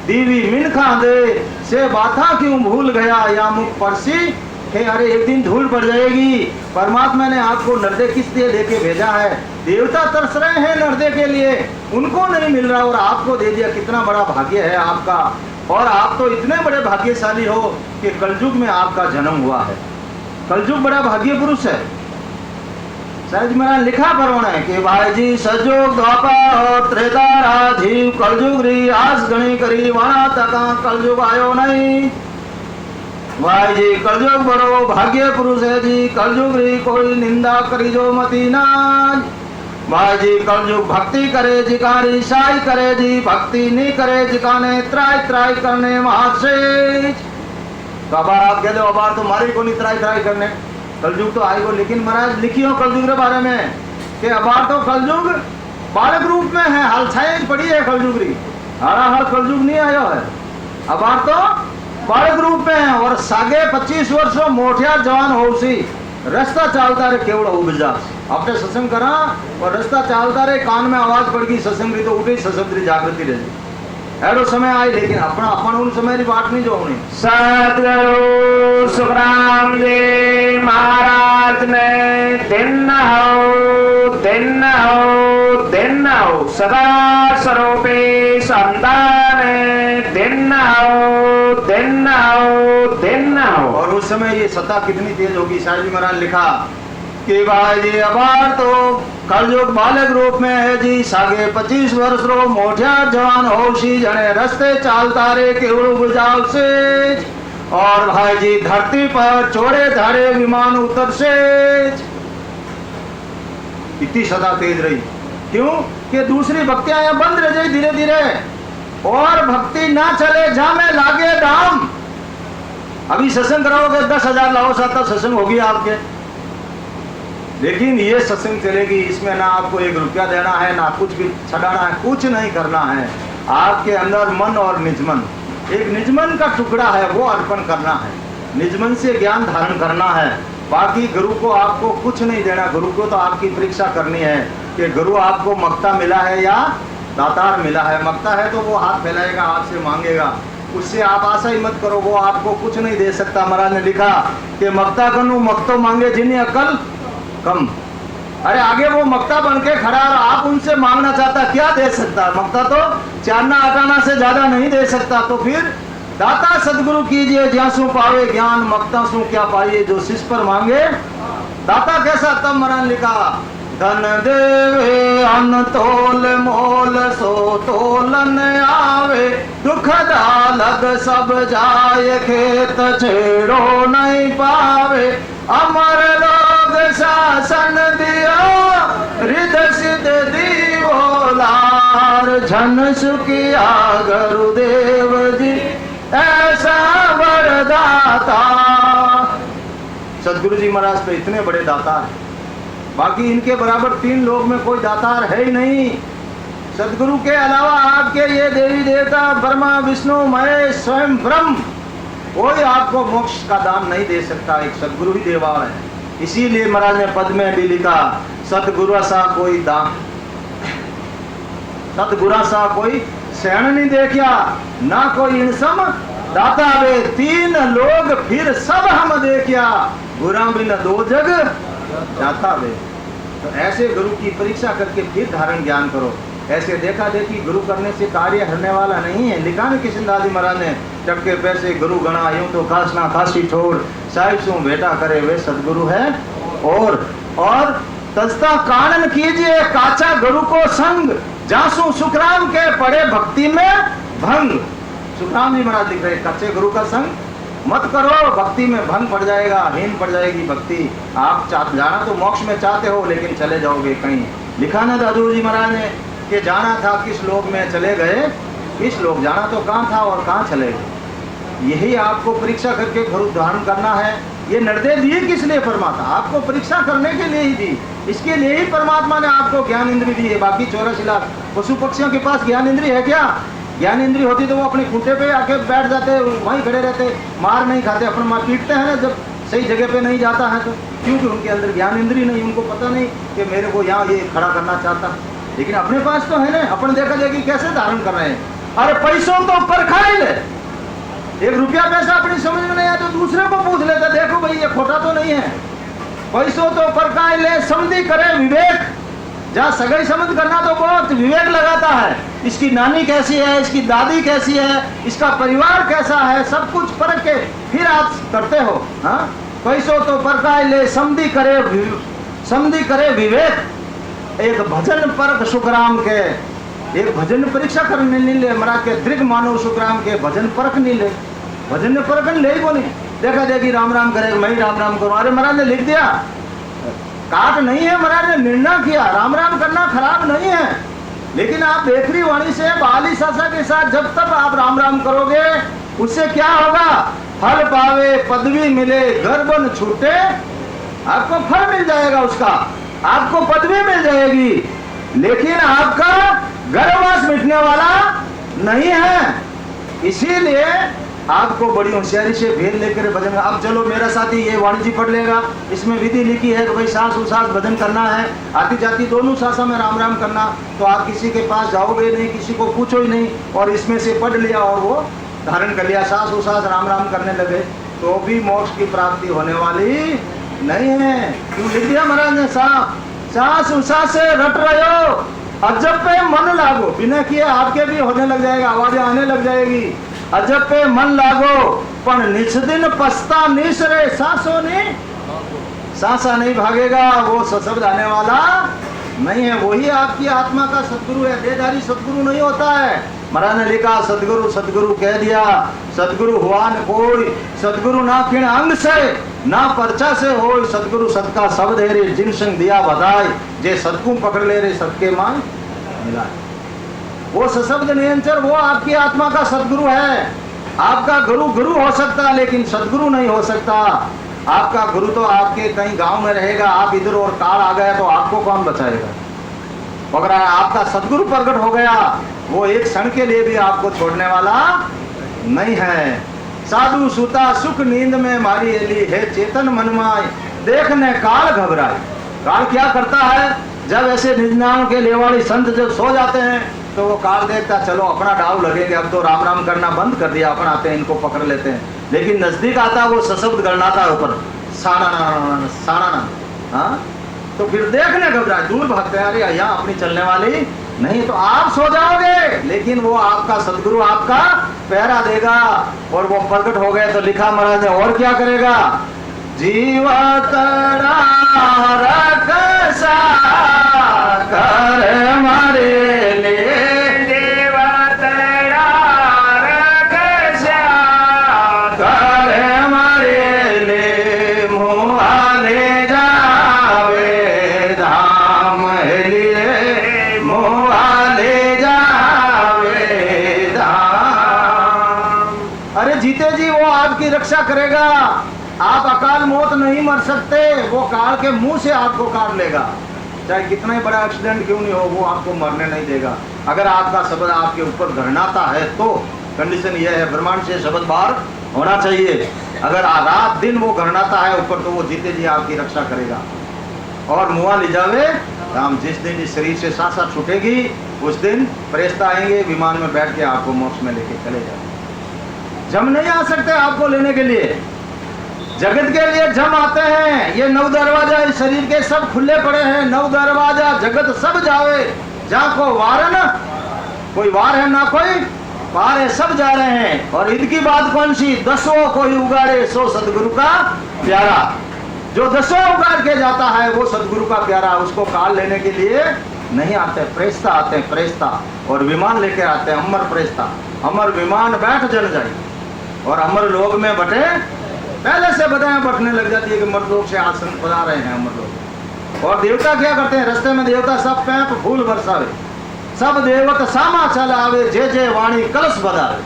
दीवी मिनखा दे, से बाथा क्यों भूल गया या मुख परसी, कि अरे एक दिन धूल पड़ जाएगी। परमात्मा ने आपको नर्दे किस लिए लेके भेजा है, देवता तरस रहे हैं नर्दे के लिए, उनको नहीं मिल रहा और आपको दे दिया। कितना बड़ा भाग्य है आपका, और आप तो इतने बड़े भाग्यशाली हो कि कलयुग में आपका जन्म हुआ है। कलयुग बड़ा भाग्य पुरुष है। सहज महाराज लिखा परवणे कि भाई जी सजोग द्वापर त्रेता राजीव कलयुग री आस गणी करी वाणा तका कलयुग आयो नहीं। भाई जी कलयुग बड़ो भाग्य पुरुष है जी, कलयुग री कोई निंदा करी जो मती ना। भाई जी कलयुग भक्ति करे जिकानी साई करे जी, भक्ति नहीं करे जिकाने त्राय त्राय करने महाशेष। तो अबार आप कह दो अबार तो मारी को नहीं त्राय त्राय करने, कलयुग तो आएगो। लेकिन महाराज लिखियो कलयुग के बारे में कि अबार तो कलयुग बालक रूप में है, हाल छाई पड़ी है कलयुग री, हरा हाल कलयुग नहीं आयो है, अबार तो बालक रूप में है। और सागे 25 वर्षों मोठिया जवान हो सी रास्ता चालता रे केवड़ उबजा आपने सत्संग करा और रास्ता चालता रे कान में आवाज पड़ गई सत्संग री तो उठे सत्संग री जागृति रही एडो समय आई। लेकिन अपना अपन उन समय री बात नहीं जो होनी। सतगुरु सुखराम जी महाराज ने दिन हो सदा स्वरूपी संतान दिन हो। और उस समय ये सत्ता कितनी तेज होगी। शाह जी महाराज लिखा कि भाई जी अबार तो कलयुग बालक रूप में है जी, सागे 25 वर्ष रो मोठिया जवान होशी जने रस्ते चालता रे केवड़ू बुझाव से। और भाई जी धरती पर चोड़े धारे विमान उतर से। इतनी सदा तेज रही क्यों कि दूसरी भक्तियां यहाँ बंद रह जाए धीरे धीरे और भक्ति ना चले जा में लागे दाम। अभी सत्संग कराओगे 10,000 लाओ साथ सत्संग होगी आपके, लेकिन ये सत्संग चलेगी इसमें ना आपको 1 रुपया देना है ना कुछ भी छड़ाना है, कुछ नहीं करना है। आपके अंदर मन और निजमन, एक निजमन का टुकड़ा है वो अर्पण करना है, निजमन से ज्ञान धारण करना है। बाकी गुरु को आपको कुछ नहीं देना। गुरु को तो आपकी परीक्षा करनी है कि गुरु आपको मक्ता मिला है या दातार मिला है। मक्ता है तो वो हाथ फैलाएगा, आपसे मांगेगा, उससे आप आशा ही मत करो, वो आपको कुछ नहीं दे सकता। महाराज ने लिखा कि मक्ता कनु मक्तो मांगे जिन्हें अकल कम। अरे आगे वो मक्ता बन के खड़ा और आप उनसे मांगना चाहता, क्या दे सकता? मक्ता तो चारना आटाना से ज्यादा नहीं दे सकता। तो फिर दाता सदगुरु कीजिए ज्यासु पावे ज्ञान, मक्ता सु क्या पाइए जो शिष्य पर मांगे दाता कैसा। तब महाराज लिखा धन देवे अन तोल मोल सो तोलन आवे, दुख दालग सब जाए खेत छेड़ो नहीं पावे। अमर लोग शासन दिया रिद सिद्ध दीवो लार, झन सुखिया गुरुदेव जी ऐसा वरदाता। सदगुरु जी महाराज तो इतने बड़े दातार हैं, बाकी इनके बराबर 3 लोग में कोई दातार है ही नहीं। सदगुरु के अलावा आपके ये देवी देवता ब्रह्मा विष्णु महेश स्वयं ब्रह्म कोई आपको मोक्ष का दान नहीं दे सकता, एक सदगुरु ही देवाल है। इसीलिए महाराज ने पद में भी लिखा सतगुरु सा कोई दान, सतगुरु सा कोई शरण नहीं देखिया ना कोई इंसम दाता वे। 3 लोग फिर सब हम देखिया, गुरा बिन 2 जग जाता वे। तो ऐसे गुरु की परीक्षा करके फिर धारण ज्ञान करो। ऐसे देखा देखी गुरु करने से कार्य हरने वाला नहीं है। लिखा न किशनदास महाराज ने चटके पैसे गुरु गणा यूं तो खासना खासी छोड़, साहिब सु बेटा करे वे सदगुरु है। और तस्ता कानन कीजिए काचा गुरु को संग, जासु सुखराम के पड़े भक्ति में भंग। सुखराम जी महाराज लिख रहे कच्चे गुरु का संग मत करो, भक्ति में भंग पड़ जाएगा, हीन पड़ जाएगी भक्ति। आप जाना तो मोक्ष में चाहते हो लेकिन चले जाओगे कहीं। लिखा ना दादू जी महाराज ने कि जाना था किस लोक में चले गए किस लोक, जाना तो कहाँ था और कहाँ चले गए। यही आपको परीक्षा करके गुरु धारण करना है। ये निर्देश दिए किस लिए? परमात्मा आपको परीक्षा करने के लिए ही दी, इसके लिए ही परमात्मा ने आपको ज्ञान इंद्री दी है। बाकी 84 लाख पशु पक्षियों के पास ज्ञान इंद्री है क्या? ज्ञान इंद्री होती तो वो अपने खूंटे पे आके बैठ जाते, वहीं खड़े रहते, मार नहीं खाते। अपन मार पीटते हैं ना जब सही जगह पे नहीं जाता है तो, क्योंकि उनके अंदर ज्ञान इंद्री नहीं, उनको पता नहीं कि मेरे को यहाँ ये खड़ा करना चाहता। लेकिन अपने पास तो है ना, अपन देखा जाएगी कैसे धारण कर रहे हैं। अरे पैसों तो परखाई ले, 1 रुपया पैसा अपनी समझ में नहीं आया तो दूसरे को पूछ लेते, देखो भाई ये खोटा तो नहीं है। पैसों तो परखाई ले समझी करे विवेक, जहाँ सगाई समझ करना तो बहुत विवेक लगाता है। इसकी नानी कैसी है, इसकी दादी कैसी है, इसका परिवार कैसा है, सब कुछ परख के फिर आप करते हो। हाँ, पैसों तो परखाई ले समझी करे विवेक। एक भजन परख सुखराम के, एक भजन परीक्षा करने नहीं ले महाराज के दृग मानव सुखराम के भजन परख नहीं ले, भजन परख ले ही बोले देखा देखी राम राम करेगा, मैं ही राम राम करूं। अरे महाराज ने लिख दिया, काट नहीं है, महाराज ने निर्णय किया। राम राम करना खराब नहीं है, लेकिन आप बेखरी वाणी से बाली सासा के साथ जब तक आप राम राम करोगे, उससे क्या होगा? फल पावे, पदवी मिले, घर बन छूटे, आपको फल मिल जाएगा, उसका आपको पदवी मिल जाएगी, लेकिन आपका गर्भवास मिटने वाला नहीं है। इसीलिए आपको बड़ी होशियारी से भेद लेकर भजन। अब चलो मेरा साथी ये वाणी जी पढ़ लेगा, इसमें विधि लिखी है कि भाई सास उसास भजन करना है, आती जाती दोनों सासा में राम राम करना, तो आप किसी के पास जाओगे नहीं, किसी को पूछो ही नहीं, और इसमें से पढ़ लिया और वो धारण कर लिया, सास उसास राम राम करने लगे, तो भी मोक्ष की प्राप्ति होने वाली नहीं है। क्यों लिख दिया महाराज ने? सास उसास से रट रहे हो, अजब पे मन लागो, बिना किए आपके भी होने लग जाएगा, आवाजें आने लग जाएगी। अजब पे मन लागो पण निछ दिन पछता निस रे, सासों ने सासा नहीं भागेगा, वो सशब्द आने वाला नहीं है। वही आपकी आत्मा का सदगुरु है, देहधारी सदगुरु नहीं होता है। महाराज ने लिखा सदगुरु सदगुरु कह दिया, सदगुरु हुआ न कोई, सदगुरु ना किण अंग से ना परचा से हो, सदगुरु सदका शब्द है रे, जिन संग दिया बधाई, जे सदकू पकड़ ले रे सबके मान मिला। वो सशब्द नियंत्रण, वो आपकी आत्मा का सदगुरु है। आपका गुरु गुरु हो सकता है, लेकिन सदगुरु नहीं हो सकता। आपका गुरु तो आपके कहीं गांव में रहेगा, आप इधर और काल आ गया तो आपको कौन बचाएगा? अगर आपका सदगुरु प्रकट हो गया, वो एक क्षण के लिए भी आपको छोड़ने वाला नहीं है। साधु सुता सुख नींद में मारी एली है, चेतन मनमाय देखने काल घबराए। काल क्या करता है? जब ऐसे निजनाम के लेवाड़ी संत जब सो जाते हैं तो वो काल देखता, चलो अपना डाव लगेंगे, अब तो राम राम करना बंद कर दिया, अपन आते हैं इनको पकड़ लेते हैं। लेकिन नजदीक आता वो सशब्द गणनाता है ऊपर, साना, हाँ, तो फिर देखने घबराए, दूर भागते हैं, अरे यहाँ अपनी चलने वाली नहीं, तो आप सो जाओगे, लेकिन वो आपका सदगुरु आपका पहरा देगा। और वो प्रकट हो गए तो लिखा महाराज ने, और क्या करेगा? जीवा तड़ा रखसा कर मारे ले, जीवा तड़ा रखसा कर मारे ले, मुआ ले जावे धाम लिए, मुआ ले जावे धाम। अरे जीते जी वो आपकी रक्षा करेगा। आप अकाल मौत नहीं मर सकते, वो काल के मुंह से आपको काट लेगा, चाहे कितना ही बड़ा एक्सीडेंट क्यों नहीं हो, वो आपको मरने नहीं देगा। अगर आपका शब्द आपके ऊपर घरनाता है तो कंडीशन यह है, ब्रह्मांड से शब्द बाहर होना चाहिए। अगर रात दिन वो घरनाता है ऊपर, तो वो जीते जी आपकी रक्षा करेगा। और मुआ ले जावे राम, जिस दिन इस शरीर से सांसा छूटेगी, उस दिन फरिश्ता आएंगे, विमान में बैठ के आपको मोक्ष में लेके चले जाएंगे। जम नहीं आ सकते आपको लेने के लिए, जगत के लिए जम आते हैं। ये 9 दरवाजा इस शरीर के सब खुले पड़े हैं, 9 दरवाजा जगत सब जावे, जहाँ को वार न कोई वार है ना कोई पार है, सब जा रहे हैं। और इनकी बात कौन सी? 10 कोई उगाड़े सो सदगुरु का प्यारा। जो 10 उगाड़ के जाता है वो सदगुरु का प्यारा, उसको काल लेने के लिए नहीं आते, प्रेस्ता आते हैं, प्रेस्ता, और विमान लेके आते हैं, अमर प्रेस्ता। अमर विमान बैठ जन जाए, और अमर लोग में बटे, पहले से बधाएं बटने लग जाती है कि मर्दलोक से आसन बजा रहे हैं अमर लोग। और देवता क्या करते हैं? रास्ते में देवता सब पैप फूल बरसावे, सब देवत सामा चलावे, जे जे वाणी कलश बजावे,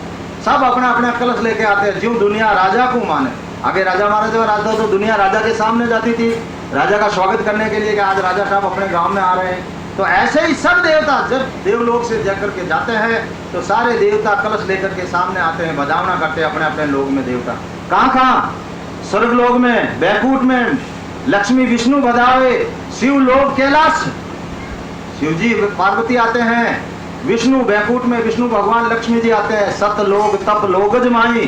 सब अपना अपना कलश लेके आते हैं, ज्यों दुनिया राजा को माने। आगे राजा महाराजा राजा तो दुनिया राजा के सामने जाती थी, राजा का स्वागत करने के लिए कि आज राजा साहब अपने गांव में आ रहे हैं। तो ऐसे ही सब देवता जब देवलोक से जाकर के जाते हैं तो सारे देवता कलश लेकर के सामने आते हैं, बजावना करते हैं अपने अपने लोक में। देवता कहाँ? स्वर्ग लोक में, बैकुंठ में लक्ष्मी विष्णु बजावे, शिव लोक कैलाश शिव जी पार्वती आते हैं, विष्णु बैकुंठ में विष्णु भगवान लक्ष्मी जी आते हैं। सत लोग तप लोगज माई,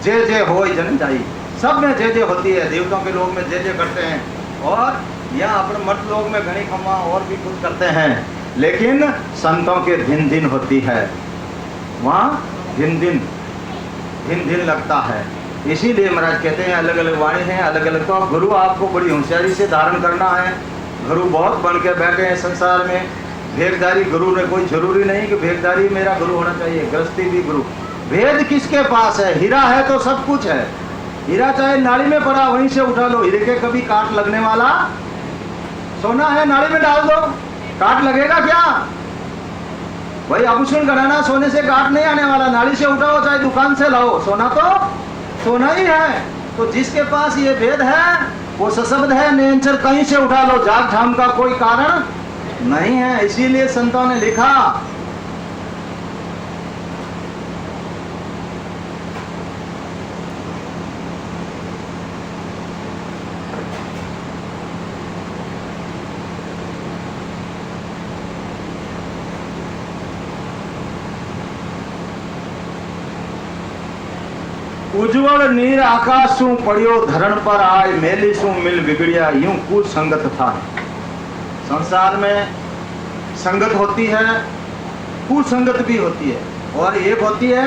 जय जय होय जन जाई, सब में जय जय होती है। देवताओं के लोग में जय जय करते हैं, और यहाँ अपने मर्द लोग में घनी खम्मा और भी कुछ करते हैं। लेकिन संतों के दिन दिन होती है, वहाँ दिन दिन लगता है। इसीलिए महाराज कहते हैं अलग अलग वाणी है, अलग अलग। तो गुरु आपको बड़ी होशियारी से धारण करना है। गुरु बहुत बन के बैठे हैं संसार में। भेदधारी गुरु ने कोई जरूरी नहीं कि भेदधारी मेरा गुरु होना चाहिए, गृहस्थी भी गुरु। भेद किसके पास है? हीरा है तो सब कुछ है, हीरा चाहे नाली में पड़ा वहीं से उठा लो, हीरे के कभी काट लगने वाला, सोना है नाली में डाल दो, काट लगेगा क्या? भाई आभूषण कराना, सोने से काट नहीं आने वाला, नाली से उठाओ चाहे दुकान से लाओ, सोना तो सोना ही है। तो जिसके पास ये भेद है वो सशब्द है, नेंचर कहीं से उठा लो, जाग झाम का कोई कारण नहीं है। इसीलिए संतों ने लिखा उज्जवल नीर आकाश शू पड़ियो धरण पर आय, मेली शू मिल बिगड़िया यूं कुछ संगत था। संसार में संगत होती है, कुसंगत भी होती है, और एक होती है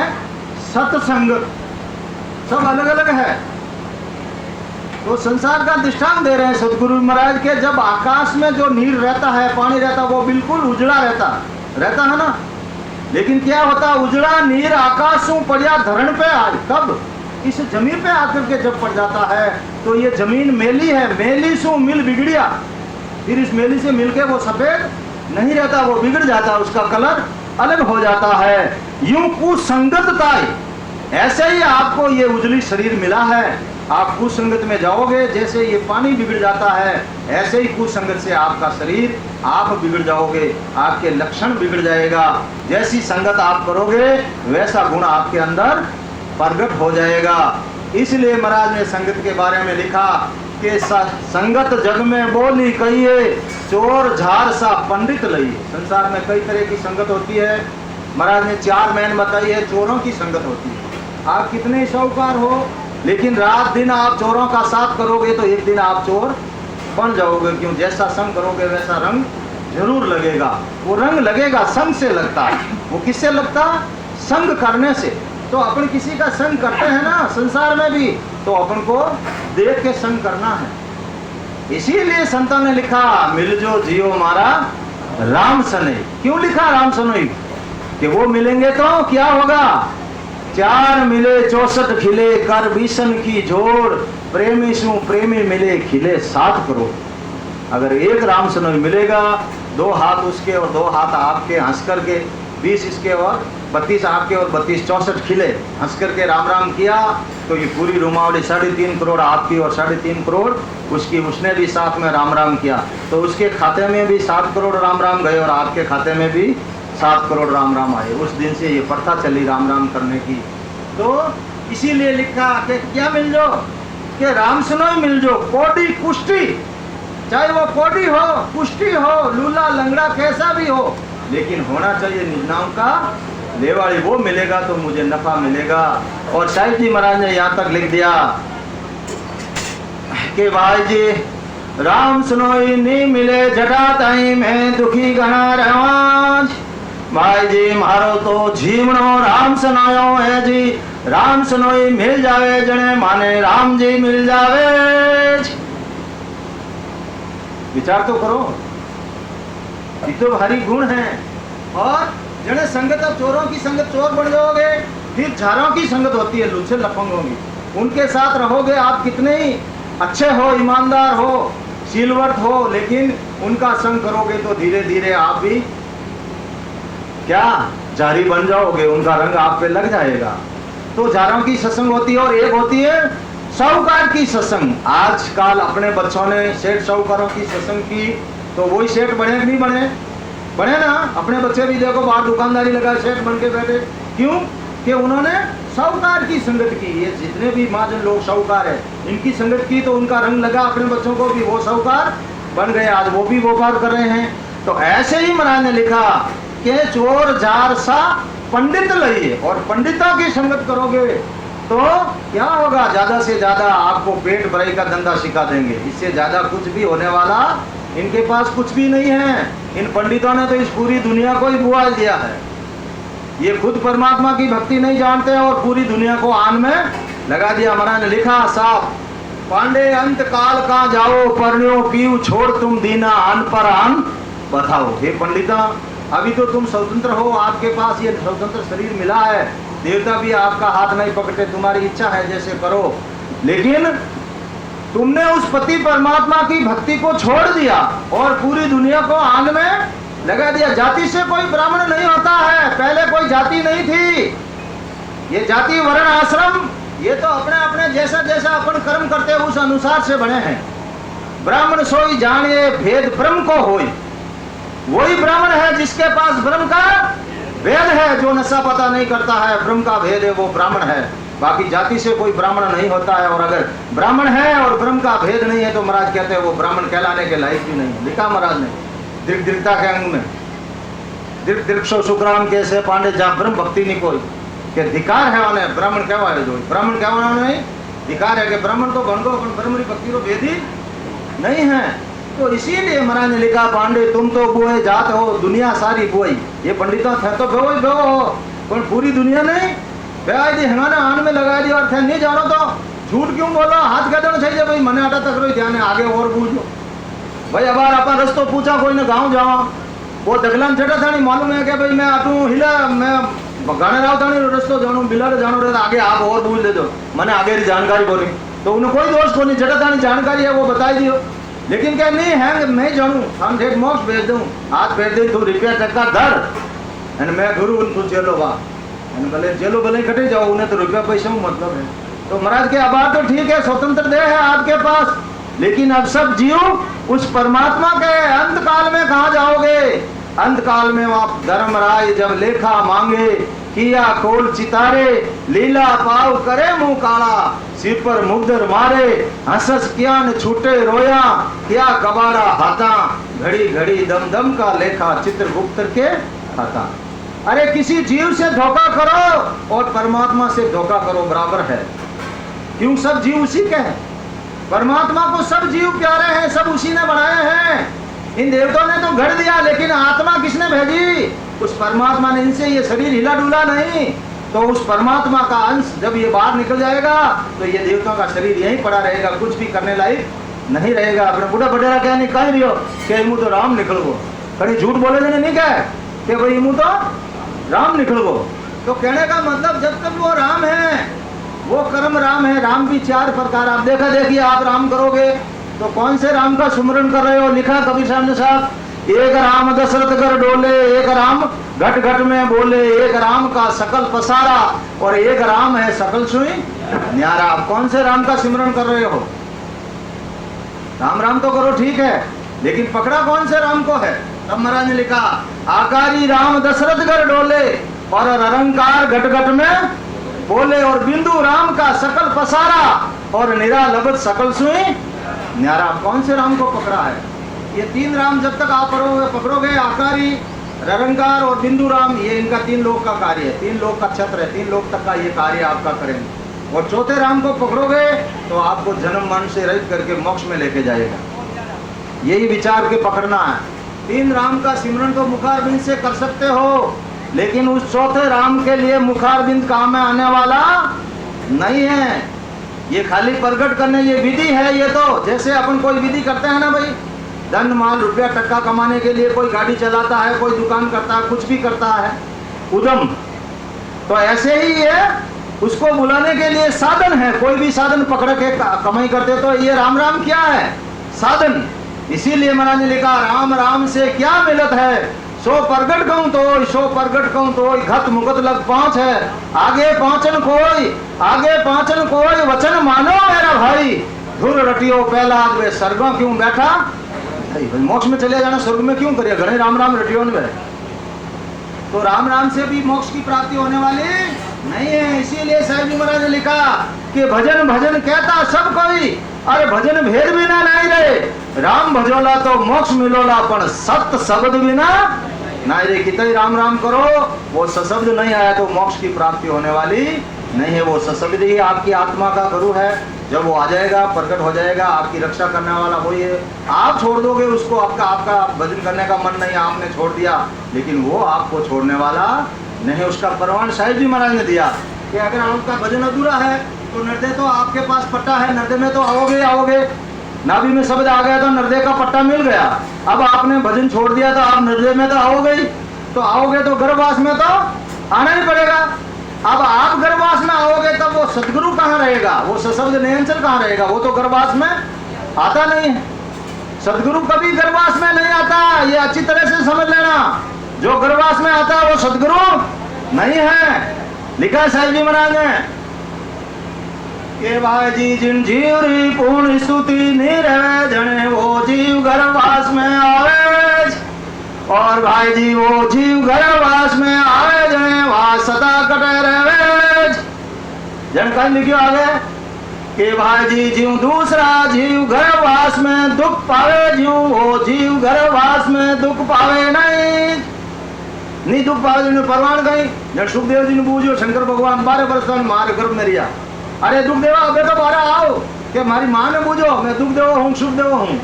सत्संगत, सब अलग अलग है। तो संसार का दृष्टांत दे रहे हैं सदगुरु महाराज के, जब आकाश में जो नीर रहता है, पानी रहता, वो बिल्कुल उजड़ा रहता है ना, लेकिन क्या होता, उजड़ा नीर आकाश शू पड़िया धरण पे आय, कब इस जमीन पे आकर के जब पड़ जाता है तो ये जमीन मेली है, मेली शू मिल बिगड़िया, फिर इस मेली से मिलके वो सफेद नहीं रहता, वो बिगड़ जाता, उसका कलर अलग हो जाता है। यूं कुसंगतता, ऐसे ही आपको ये उजली शरीर मिला है, आप कुसंगत में जाओगे, जैसे ये पानी बिगड़ जाता है ऐसे ही कुसंगत से आपका शरीर, आप बिगड़ जाओगे, आपके लक्षण बिगड़ जाएगा। जैसी संगत आप करोगे वैसा गुण आपके अंदर प्रकट हो जाएगा। इसलिए महाराज ने संगत के बारे में लिखा कि संगत जग में बोली कहिए, चोर झार सा पंडित लइए। संसार में कई तरह की संगत होती है, महाराज ने 4 मैन बताई है। चोरों की संगत होती है, आप कितने साहूकार हो, लेकिन रात दिन आप चोरों का साथ करोगे तो एक दिन आप चोर बन जाओगे। क्यों? जैसा संग करोगे वैसा रंग जरूर लगेगा। वो रंग लगेगा, संग से लगता है। वो किससे लगता? संग करने से। तो अपन किसी का संग करते हैं ना संसार में भी, तो अपन को देख के संग करना है। इसीलिए संतों ने लिखा मिल जो जियो मारा राम सने। क्यों लिखा राम सनोई? कि वो मिलेंगे तो क्या होगा? 4 मिले 64 खिले, कर बीसन की जोड़, प्रेमी सु प्रेमी मिले खिले 7 करोड़। अगर एक राम सनोई मिलेगा, 2 हाथ उसके और 2 हाथ आपके, हंस करके 20 इसके और 32 आपके और 32 64 खिले, हंस करके राम राम किया तो ये पूरी रुमावली 3.5 करोड़ आपकी और 3.5 करोड़ उसकी, उसने भी साथ में राम राम किया तो उसके खाते में भी 7 करोड़ राम राम गए और आपके खाते में भी 7 करोड़ राम राम आए। उस दिन से ये प्रथा चली राम राम करने की। तो इसीलिए लिखा कि क्या मिल जो? कि राम सुनो मिल जो, कोडी कुष्टी, चाहे वो कोडी हो, कुष्टी हो, लूला लंगड़ा कैसा भी हो, लेकिन होना चाहिए निज नाम का लेवाड़ी। वो मिलेगा तो मुझे नफा मिलेगा। और साहिब जी महाराज ने यहाँ तक लिख दिया कि भाई जी राम सुनोई नहीं मिले जटा ताई मैं दुखी घना रवाज। भाई जी मारो तो जीवनो राम सुनायो है जी, राम सुनोई मिल जावे जने माने राम जी मिल जावे। विचार तो करो, ये तो भारी गुण है। और जने संगत, अब चोरों की संगत चोर बन जाओगे, फिर झारों की संगत होती है लुच्चे लफंगों की, उनके साथ रहोगे आप कितने ही अच्छे हो, ईमानदार हो, सीलवर्थ हो, लेकिन उनका संग करोगे तो धीरे धीरे आप भी क्या जारी बन जाओगे, उनका रंग आप पे लग जाएगा। तो झारों की सत्संग होती है और एक होती है साहूकार की सत्संग। आजकल अपने बच्चों ने सेठ साहूकारों की सत्संग की तो वही सेठ बने कि नहीं बने? बने ना। अपने बच्चे भी देखो बाहर दुकानदारी लगा सेठ बन के बैठे। क्यों? कि उन्होंने साहूकार की संगत की। ये जितने भी महाजन लोग साहूकार है इनकी संगत की तो उनका रंग लगा, अपने बच्चों को भी वो साहूकार बन गए, आज वो भी व्यापार कर रहे हैं। तो ऐसे ही महाराज ने लिखा कि चोर जार सा पंडित लइए, और पंडितों की संगत करोगे तो क्या होगा? ज्यादा से ज्यादा आपको पेट भराई का धंधा सिखा देंगे। इससे ज्यादा कुछ भी होने वाला इनके पास कुछ भी नहीं है। इन पंडितों ने तो इस पूरी दुनिया को ही बुआल दिया है। ये खुद परमात्मा की भक्ति नहीं जानते और पूरी दुनिया को आन में लगा दिया। महाराज ने लिखा साफ, पांडे अंत काल का जाओ परण्यो पीऊ छोड़ तुम दीना अन पर अन बताओ। हे पंडिता, अभी तो तुम स्वतंत्र हो, आपके पास ये स्वतंत्र शरीर मिला है, देवता भी आपका हाथ नहीं पकड़ते, तुम्हारी इच्छा है जैसे करो। लेकिन तुमने उस पति परमात्मा की भक्ति को छोड़ दिया और पूरी दुनिया को आग में लगा दिया। जाति से कोई ब्राह्मण नहीं होता है, पहले कोई जाति नहीं थी। ये जाति वर्ण आश्रम ये तो अपने अपने जैसा जैसा अपन कर्म करते हैं उस अनुसार से बने हैं। ब्राह्मण सोई जानिए भेद ब्रह्म को होई, वही ब्राह्मण है जिसके पास ब्रह्म का भेद है। जो नशा पता नहीं करता है ब्रह्म का भेद है वो ब्राह्मण है। बाकी जाति से कोई ब्राह्मण नहीं होता है। और अगर ब्राह्मण है और ब्रह्म का भेद नहीं है तो महाराज कहते हैं वो ब्राह्मण कहलाने के लायक भी नहीं। लिखा महाराज ने दीर्घ दीर्घता के अंग में, दीर्घ दीर्घ सो सुखराम कैसे पांडे जा ब्रह्म भक्ति नहीं कोई के धिकार है उन्हें ब्राह्मण कहवाए। जो ब्राह्मण कहवाना नहीं धिकार है कि ब्राह्मण तो बन गो ब्रह्म भक्ति को भेद ही नहीं है। तो इसीलिए महाराज ने लिखा पांडे तुम तो बुए जात हो दुनिया सारी बुआई। ये पंडितों थे तो बेवो ही बेवो हो पर पूरी दुनिया नहीं बेवाई दी हमारे आन में लगा दी और थे नहीं जानो तो झूठ क्यों बोलो। हाथ कह देना चाहिए भाई मने आटा तक रही ध्यान आगे और पूछो भाई। अब अपन रस्तो पूछा कोई ने गाँव जावा वो दगलान चढ़ा था नहीं मालूम है कि भाई मैं आटू हिला मैं गाने राव था नहीं रस्तो जानो बिलाड़ जानो रहे आगे आप और पूछ दे दो मैंने आगे की जानकारी बोली तो उन्हें कोई दोष को नहीं चढ़ा था नहीं जानकारी है वो बताई दियो। लेकिन क्या नहीं है मैं जानू हम ठेठ मोक्ष भेज दूँ हाथ भेज दे तू रुपया टक्का धर एंड मैं गुरु तू जेलो बा भले जेलो भले कटे जाओ उन्हें तो रुपया पैसा मतलब है। तो महाराज के आबाद तो ठीक है स्वतंत्र देह है आपके पास लेकिन अब सब जीव उस परमात्मा के अंत काल में कहाँ जाओगे। अंत काल में आप धर्मराय जब लेखा मांगे किया कोल चितारे लीला पाव करे मुंह काला सिर पर मुग्धर मारे हंसस क्या न छूटे रोया क्या कबाड़ा हाथा घड़ी घड़ी दम दम का लेखा चित्रगुप्त के खाता। अरे किसी जीव से धोखा करो और परमात्मा से धोखा करो बराबर है। क्यों सब जीव उसी के हैं। परमात्मा को सब जीव प्यारे हैं सब उसी ने बनाए हैं। इन देवताओं ने तो गढ़ दिया लेकिन आत्मा किसने भेजी उस परमात्मा ने। इनसे ये शरीर हिला डुला नहीं तो उस परमात्मा का अंश जब ये बाहर निकल जाएगा तो ये देवताओं का शरीर यहीं पड़ा रहेगा कुछ भी करने लायक नहीं रहेगा। अपने बूढ़ा बटेरा क्या नहीं कहीं रही हो कि मुँह तो राम निकल गो कहीं झूठ बोले देने नहीं कहे कि भाई मुँह तो राम निकल गो। तो कहने का मतलब जब तक वो राम है वो कर्म राम है। राम भी चार प्रकार आप देखा देखिए आप राम करोगे तो कौन से राम का सुमरन कर रहे हो। लिखा कबीर साहब ने साहब एक राम दशरथ कर डोले एक राम घट घट में बोले एक राम का सकल पसारा और एक राम है सकल सुई न्यारा। आप कौन से राम का सिमरन कर रहे हो। राम राम तो करो ठीक है लेकिन पकड़ा कौन से राम को है। तब महाराज ने लिखा आकारी राम दशरथ कर डोले और अरंकार घट घट में बोले और बिंदु राम का सकल पसारा और निरालबत सकल सुई न्यारा। कौन से राम को पकड़ा है। ये तीन राम जब तक आप पकड़ोगे आकारी ररंकार और बिंदु राम ये इनका तीन लोक का कार्य है। तीन लोक का छत्र है। तीन लोक तक का ये कार्य आपका करेंगे। और चौथे राम को पकड़ोगे तो आपको जन्म मरण से रहित करके मोक्ष में लेके जाएगा। यही विचार के पकड़ना है। तीन राम का सिमरन तो मुखारबिंद से कर सकते हो लेकिन उस चौथे राम के लिए मुखारबिंद काम में आने वाला नहीं है। ये खाली प्रकट करने ये विधि है। ये तो जैसे अपन कोई विधि करते हैं ना भाई धन माल रुपया टक्का कमाने के लिए कोई गाड़ी चलाता है कोई दुकान करता है कुछ भी करता है उद्यम तो ऐसे ही ये उसको बुलाने के लिए साधन है। कोई भी साधन पकड़ के कमाई करते तो ये राम राम क्या है साधन। इसीलिए महाराज ने लिखा राम राम से क्या मिलत है सो प्रगट कहूं तो सो प्रगट कहूं तो घत मुगत लग पांच है आगे पांचन कोई वचन मानो मेरा भाई धुर रटियो पहला वे स्वर्गों क्यों बैठा भाई मोक्ष में चले जाना स्वर्ग में क्यों करिए घने राम राम रटियो में। तो राम राम से भी मोक्ष की प्राप्ति होने वाली नहीं है। इसीलिए साहिब जी महाराज ने लिखा कि भजन भजन कहता सब कोई अरे भजन भेद बिना नहीं रहे राम भजोला तो मोक्ष मिलोला पण सत्य शब्द बिना नहीं रे। कितने राम राम करो वो सशब्द नहीं आया तो मोक्ष की प्राप्ति होने वाली नहीं है। वो सशब्द ही आपकी आत्मा का गुरु है। जब वो आ जाएगा प्रकट हो जाएगा आपकी रक्षा करने वाला वही है। आप छोड़ दोगे उसको आपका भजन करने का मन नहीं आपने छोड़ दिया लेकिन वो आपको छोड़ने वाला नहीं। उसका प्रमाण साहिब जी महाराज ने दिया कि अगर आपका भजन अधूरा है तो नृदय तो आपके पास पट्टा है नृदय में तो आओगे नाभि में शब्द आ गया तो नृदय का पट्टा मिल गया। अब आपने भजन छोड़ दिया तो आप नृदय में तो आओगे तो गर्भवास में तो आना ही पड़ेगा। अब आप गर्भवास में आओगे तब वो सदगुरु कहाँ रहेगा, वो सशब्द नियंचल कहाँ रहेगा, वो तो गर्भवास में आता नहीं है। सदगुरु कभी गर्भवास में नहीं आता, ये अच्छी तरह से समझ लेना। जो गर्भवास में आता है वो सदगुरु नहीं है। लिखा है साहिब जी महाराज ने के भाई जी जिन जीव री पूर्ण स्तुति नहीं रहे जने वो जीव गर्भवास में आवे, और भाई जी वो जीव गर्भवास में आवे जने वहां सदा कटे रहे। जन कल लिखियो आगे कि भाई जी जीव दूसरा जीव गर्भवास में दुख पावे, जीव वो जीव गर्भवास में दुख पावे नहीं दुख पावे। जिन्हें परवान गई जन सुखदेव जी ने पूछो शंकर भगवान 12 वर्ष मारे गर्भ में रिया, अरे दुख देवा बेटा बाहर आओ कि मारी माँ ने पूछो मैं दुख देव हूँ सुख देव हूँ।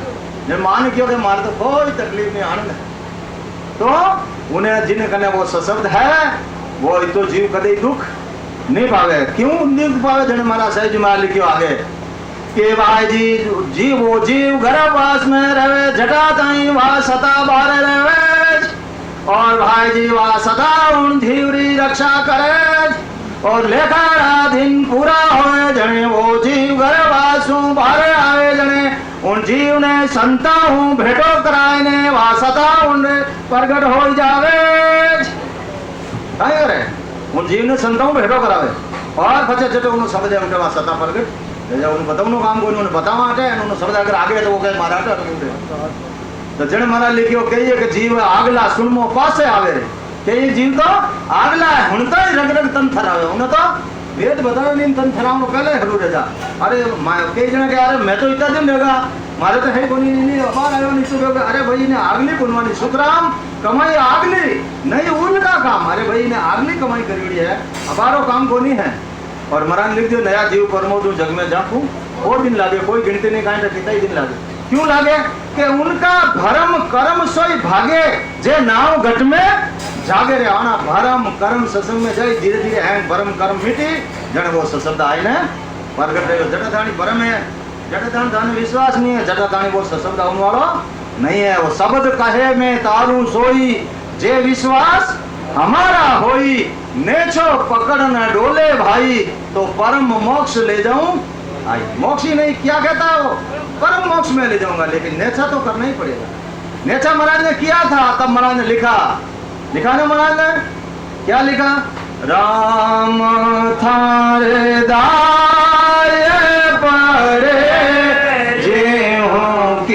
जब माँ ने क्यों मारे तो कोई तकलीफ नहीं, आनंद है। तो उन्हें जिन्हें कहने वो सशब्द है वो तो जीव कदे दुख नहीं पावे। क्यों दुख पावे? जन महाराज साहिब जी महाराज लिखियो आगे कि भाई जी जीव वो जीव गर्भवास में रहे जटा ताई वह सता बाहर रहे, और भाई जी वह सदा उन जीवरी रक्षा करे, और लेखा दिन पूरा होए जने वो जीव गर्भवासु बाहर आवे जने उन जीव ने संता हूँ भेटो कराए ने वह सदा उन प्रगट हो जावे। काय करे उन जीव ने संता हूँ भेटो करावे और फचे चटे उन्होंने समझ उनके वहां सता प्रगट जब उन्हें बताओ काम को उन्होंने बतावा हटे उन्होंने समझ अगर आगे तो वो कहे मारा तो जन महाराज लिखियो कहिए कि जीव आगला सुनमो पासे आवे रे कि ये जीव तो आगला है हुन तो रग रग तन थरावे उन्हें तो वेद बतावे नहीं तन थरावनो पहले हरू रजा। अरे कई जने के अरे मैं तो इतना दिन रहेगा मारे तो है कोनी नहीं बाहर आयो नहीं तो अरे भाई ने आगली पुनवानी सुखराम कमाई आगली नहीं उनका काम, अरे भाई ने आगली कमाई करी है हमारो काम कोनी है। और महाराज लिख दियो नया जीव परमोदू जग में जाकू और दिन लागे कोई गिनती नहीं काहे कितना ही दिन लागे। क्यों लागे कि उनका भरम कर्म सोई भागे जे नाव घट में जागे रे आना भरम कर्म सत्संग में जाए धीरे धीरे है भरम कर्म मिटी जन वो सशब्द आए ने प्रगट रहे। जटाधानी भरम है, जटाधान धान विश्वास नहीं है, जटाधानी वो सशब्द आने वाला नहीं है। वो शब्द कहे में तारू सोई जे विश्वास हमारा होई नेछो पकड़ न डोले भाई तो परम मोक्ष ले जाऊं आई। मोक्ष ही नहीं क्या कहता है वो परम मोक्ष में ले जाऊंगा, लेकिन नेछा तो करना ही पड़ेगा। नेछा महाराज ने किया था तब महाराज ने लिखा ना महाराज ने क्या लिखा राम थारे दाय पड़े जे हो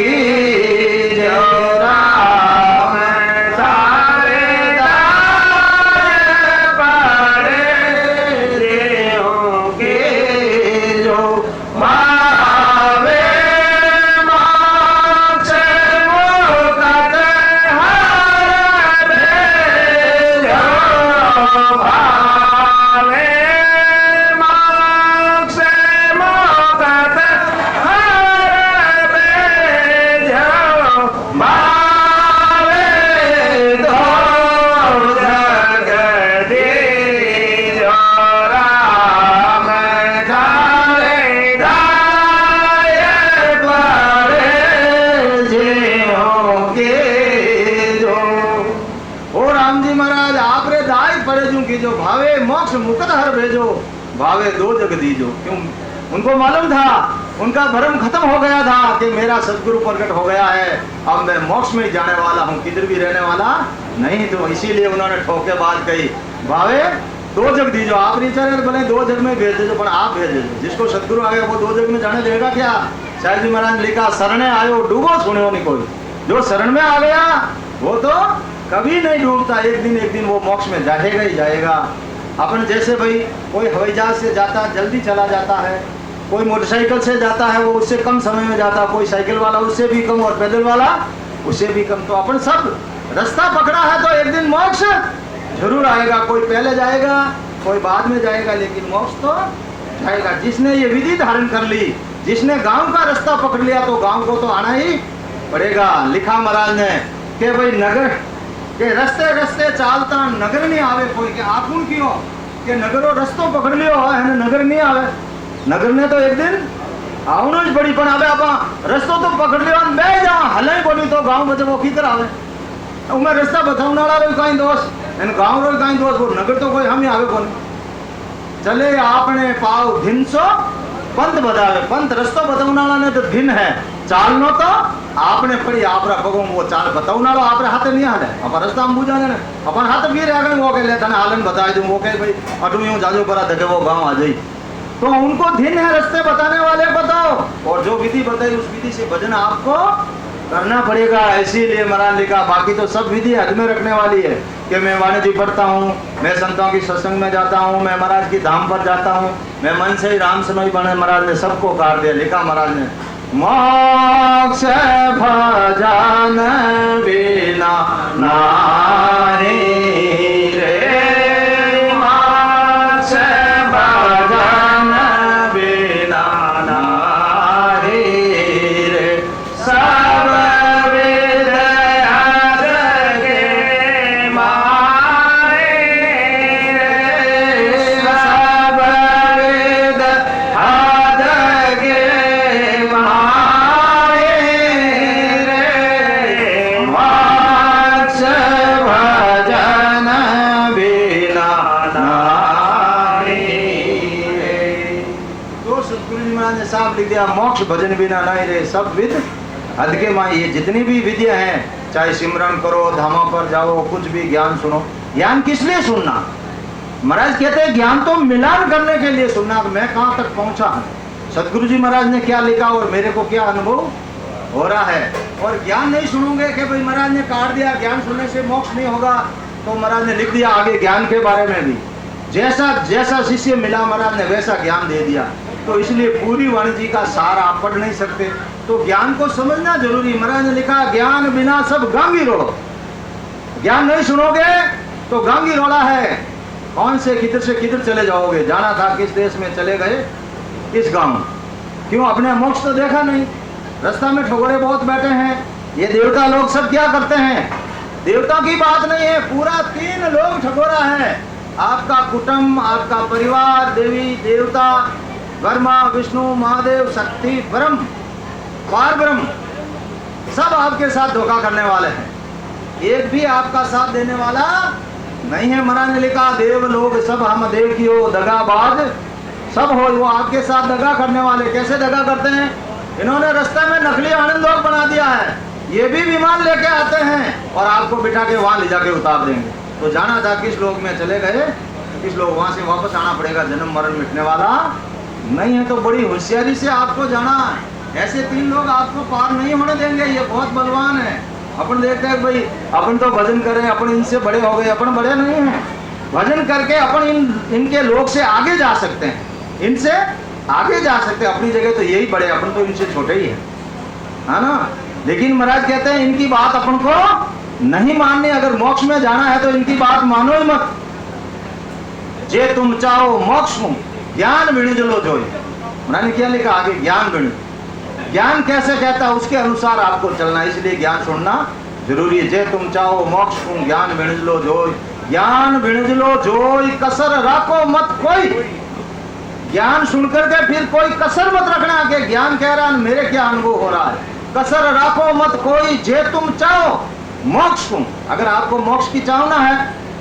की जो भावे मोक्ष मुक्त हर भेजो भावे दो जग दीजो। क्यों उनको मालूम था उनका भ्रम खत्म हो गया था कि मेरा सदगुरु प्रकट हो गया है अब मैं मोक्ष में जाने वाला हूँ किधर भी रहने वाला नहीं। तो इसीलिए उन्होंने ठोके बात कही भावे दो जग दीजो। आप रिचार्ज बोले दो जग में भेज दो पर आप भेज दो जिसको सदगुरु आ गया वो दो जग में जाने देगा क्या। शायद जी महाराज ने लिखा शरणे आयो डूबो सुने नहीं कोई, जो शरण में आ गया वो तो कभी नहीं डूबता, एक दिन वो मोक्ष में जाएगा ही जाएगा। अपन जैसे भाई कोई हवाई जहाज से जाता जल्दी चला जाता है, कोई मोटरसाइकिल से जाता है वो उससे कम समय में जाता, कोई साइकिल वाला उससे भी कम और पैदल वाला उससे भी कम। तो अपन सब रास्ता पकड़ा है तो एक दिन मोक्ष जरूर आएगा। कोई पहले जाएगा कोई बाद में जाएगा, लेकिन मोक्ष तो जाएगा। जिसने ये विधि धारण कर ली, जिसने गांव का रास्ता पकड़ लिया तो गांव को तो आना ही पड़ेगा। लिखा महाराज ने कि भाई नगर के रस्ते रस्ते चालता नगर नहीं आवे कोई के आपुन क्यों के नगरो रस्तो पकड़ लियो है नगर नहीं आवे। नगर ने तो एक दिन आवनो જ पड़ी पण आवे आपा रस्तो तो पकड़ लियो मैं जा हले बोली तो गांव बचे वो किधर आवे उमे रस्ता बतावनाड़ा रो काई दोस्त एन गांव रो काई दोस्त वो नगर तो कोई हम ही आवे कोनी। चले आपने पाव धिनसो पंथ बतावे। पंथ रस्तो बतावनाला ने तो भिन्न है, चालनो तो आपने पड़ी आपरा पगों वो चाल बतावनालो आपरे हाथे नहीं हाले। अपन रास्ता हम बुझाने ने अपन हाथ भी रह गए वो के ले तने हालन बताई दूं वो के भाई अटू यूं जाजो करा दगे वो गांव आ जाई। तो उनको धिन है रास्ते बताने वाले बताओ, और जो विधि बताई उस विधि से भजन आपको करना पड़ेगा। इसीलिए महाराज लिखा, बाकी तो सब विधि हद में रखने वाली है कि मैं वाणी जी पढ़ता हूँ, मैं संतों की सत्संग में जाता हूँ, मैं महाराज की धाम पर जाता हूँ, मैं मन से ही राम सनोई बने। महाराज ने सबको काट दिया। लिखा महाराज ने, मोक्ष भजन बिना नारी रे, मोक्ष भजन बिना नारी रे, सब विद आगे मारे रे, सब विद आगे मारे रे, मोक्ष भजन बिना नारी रे। तो सतगुरु जी महाराज ने साफ लिख दिया, मोक्ष भजन बिना नहीं रे, सब विद हद के माँ। ये जितनी भी विद्या हैं, चाहे सिमरन करो, धामों पर जाओ, कुछ भी ज्ञान सुनो। ज्ञान किस लिए सुनना? महाराज कहते हैं ज्ञान तो मिलान करने के लिए सुनना। मैं कहाँ तक पहुंचा हूँ, सतगुरु जी महाराज ने क्या लिखा और मेरे को क्या अनुभव हो रहा है। और ज्ञान नहीं सुनोगे कि भाई महाराज ने काट दिया, ज्ञान सुनने से मोक्ष नहीं होगा, तो महाराज ने लिख दिया आगे ज्ञान के बारे में भी, जैसा जैसा शिष्य मिला महाराज ने वैसा ज्ञान दे दिया। तो इसलिए पूरी वाणी जी का सार आप पढ़ नहीं सकते, तो ज्ञान को समझना जरूरी। महाराज ने लिखा, ज्ञान बिना सब गांगी रोड़ो। ज्ञान नहीं सुनोगे तो गांगी रोड़ा है। कौन से किधर चले जाओगे? जाना था किस देश में, चले गए इस गांव। क्यों? अपने मोक्ष तो देखा नहीं, रास्ता में ठगोरे बहुत बैठे हैं। ये देवता लोग सब क्या करते हैं? देवता की बात नहीं है, पूरा 3 लोग ठगोरा है। आपका कुटुंब, आपका परिवार, देवी देवता, ब्रह्मा विष्णु महादेव शक्ति ब्रह्म पार ब्रह्म, सब आपके साथ धोखा करने वाले हैं। एक भी आपका साथ देने वाला नहीं है। महाराज ने लिखा, देव लोग सब हम देखियो दगाबाज सब हो, वो आपके साथ दगा करने वाले। कैसे दगा करते हैं? इन्होंने रास्ते में नकली आनंद लोग बना दिया है। ये भी विमान लेके आते हैं और आपको बिठा के वहां ले जाके उतार देंगे। तो जाना था किस लोग में चले गए, किस लोग वहां से वापस आना पड़ेगा। जन्म मरण मिटने वाला नहीं है, तो बड़ी होशियारी से आपको जाना है। ऐसे 3 लोग आपको पार नहीं होने देंगे, ये बहुत बलवान है। अपन देखते हैं भाई, अपन तो भजन करें, अपन इनसे बड़े हो गए, अपन बड़े नहीं हैं। भजन करके अपन इनके लोग से आगे जा सकते हैं, इनसे आगे जा सकते हैं। अपनी जगह तो यही बड़े, अपन तो इनसे छोटे ही है ना। लेकिन महाराज कहते हैं इनकी बात अपन को नहीं माननी। अगर मोक्ष में जाना है तो इनकी बात मानो ही मत। जे तुम चाहो मोक्ष हूं, ज्ञान विणिज लो जोई। महाराज ने क्या लिखा आगे? ज्ञान विणिज। ज्ञान कैसे कहता है उसके अनुसार आपको चलना, इसलिए ज्ञान सुनना जरूरी है। जे तुम चाहो मोक्ष हूं, ज्ञान विणिज लो जोई। ज्ञान विणिज लो जोई, कसर राखो मत कोई। ज्ञान सुनकर के फिर कोई कसर मत रखना कि ज्ञान कह रहा है मेरे क्या अनुभव हो रहा है। कसर राखो मत कोई, जे तुम चाहो मोक्ष हूं। अगर आपको मोक्ष की चाहना है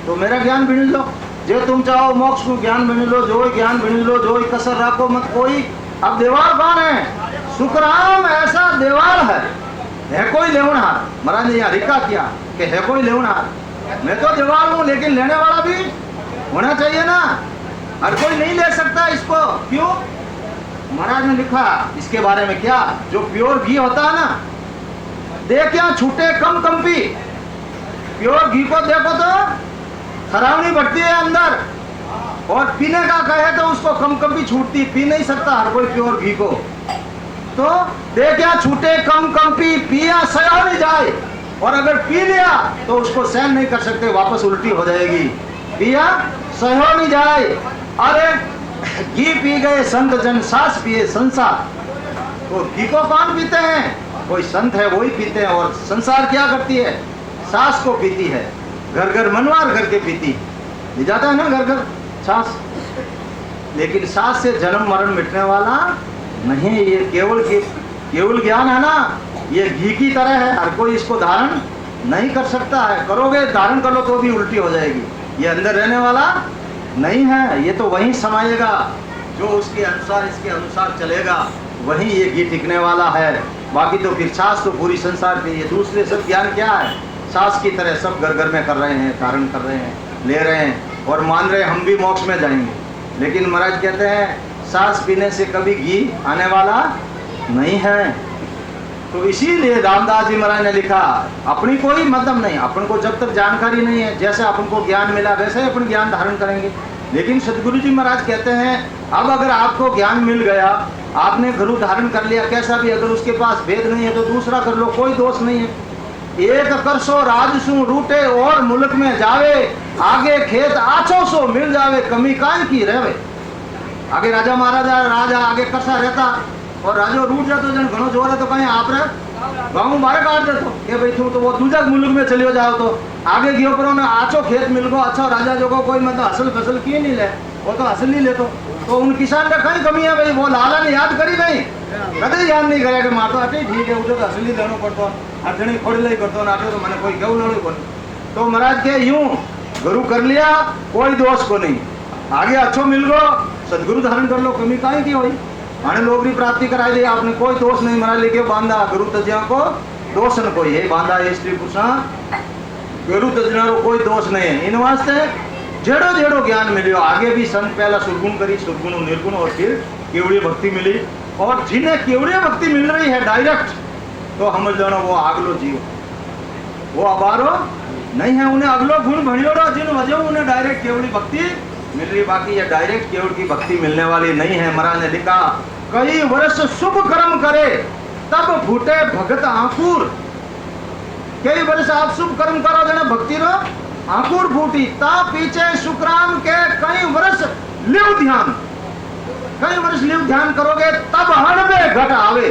तो मेरा ज्ञान विणिज लो। जे तुम चाहो मोक्ष को ज्ञान विणिज लो जोई, ज्ञान विणिज लो जोई, कसर राखो मत कोई। अब देवाल कौन है? सुखराम ऐसा देवाल है कोई लेवनहार। महाराज ने यहाँ रिका किया कि है कोई लेवनहार। मैं तो देवाल हूँ, लेकिन लेने वाला भी होना चाहिए ना। हर कोई नहीं ले सकता इसको। क्यों? महाराज ने लिखा इसके बारे में क्या, जो प्योर घी होता है ना, देख क्या छूटे कम कंपी। प्योर घी को देखो तो खरावनी बढ़ती है अंदर, और पीने का कहे तो उसको कम कंपी छूटती, पी नहीं सकता हर कोई प्योर घी को। तो देखा छूटे कम कंपी, पिया सया नहीं जाए। और अगर पी लिया तो उसको सहन नहीं कर सकते, वापस उल्टी हो जाएगी। पिया सहो नहीं जाए। अरे घी पी गए संत जन, सास पिए संसार। तो घी को कौन पीते हैं? कोई संत है वही पीते हैं। और संसार क्या करती है? सास को पीती है, घर घर मनवार करके पीती। ले जाता है ना घर घर सास। लेकिन सास से जन्म मरण मिटने वाला नहीं। ये केवल ज्ञान है ना, ये घी की तरह है। हर कोई इसको धारण नहीं कर सकता है। करोगे धारण कर लो तो भी उल्टी हो जाएगी। ये अंदर रहने वाला नहीं है, ये तो वहीं समाएगा जो उसके अनुसार इसके अनुसार चलेगा, वहीं ये घी टिकने वाला है। बाकी तो फिर सास तो पूरी संसार की, ये दूसरे सब ज्ञान क्या है, सास की तरह सब घर घर में कर रहे हैं, धारण कर रहे हैं, ले रहे हैं और मान रहे हैं हम भी मोक्ष में जाएंगे। लेकिन महाराज कहते हैं सास पीने से कभी घी आने वाला नहीं है। तो इसीलिए रामदास जी महाराज ने लिखा, अपनी कोई मतलब नहीं, अपन को जब तक जानकारी नहीं है, जैसे अपन को ज्ञान मिला वैसे ही अपन ज्ञान धारण करेंगे। लेकिन सदगुरु जी महाराज कहते हैं अब अगर आपको ज्ञान मिल गया, आपने गुरु धारण कर लिया कैसा भी, अगर उसके पास भेद नहीं है तो दूसरा कर लो, कोई दोष नहीं है। एक करसो राजसू रूटे और मुल्क में जावे, आगे खेत आछो सो मिल जावे, कमी कान की रहे। आगे राजा महाराजा राजा आगे करसा रहता और राजो रूट जातो जन घणो जोर है तो कहीं आप रे गाँव बारे काट देतो के भाई तू तो वो दूजा मुल्क में चलियो जाओ, तो आगे गयो पर उन्हें आछो खेत मिल गो, अच्छा राजा जो को कोई मतलब असल फसल की नहीं ले, वो तो असल नहीं लेतो, तो उन किसान का कहीं कमी है भाई, वो लाला ने याद करी नहीं, कभी याद नहीं करे कि मार तो अटे ठीक है उसे तो असली देना पड़तो, अटनी खोड़ी लाई करतो ना, तो मैंने कोई क्यों लड़ो को। तो महाराज के यूं गुरु कर लिया कोई दोष को नहीं, आगे अच्छो मिल गो सदगुरु धारण कर लो, कमी काहे की हुई, माने लोगरी प्राप्ति कराई दी आपने, कोई दोष नहीं। महाराज लिखे बांधा गुरु तज्ञा को दोष न कोई है, बांधा ये स्त्री पुरुषा गुरु तज्ञा को कोई दोष नहीं है। इन वास्ते जेड़ो जेड़ो ज्ञान मिलियो, आगे भी संत पहला सुरगुण करी, सुरगुण निर्गुण और फिर केवड़ी भक्ति मिली, और जिन्हें केवड़ी भक्ति मिल रही है डायरेक्ट, तो हम जानो वो आगलो जीव, वो अबारो नहीं है, उन्हें अगलो गुण भणियोड़ो जिन वजह उन्हें डायरेक्ट केवड़ी भक्ति मिल रही, बाकी ये डायरेक्ट केवल की भक्ति मिलने वाली नहीं है। महाराज ने लिखा कई वर्ष शुभ कर्म करे तब फूटे भगत आंकुर, कई वर्ष आप शुभ कर्म करो जने भक्ति रो आंकुर फूटी, ता पीछे शुक्राम के कई वर्ष लिव ध्यान, कई वर्ष लिव ध्यान करोगे तब हणबे घट आवे,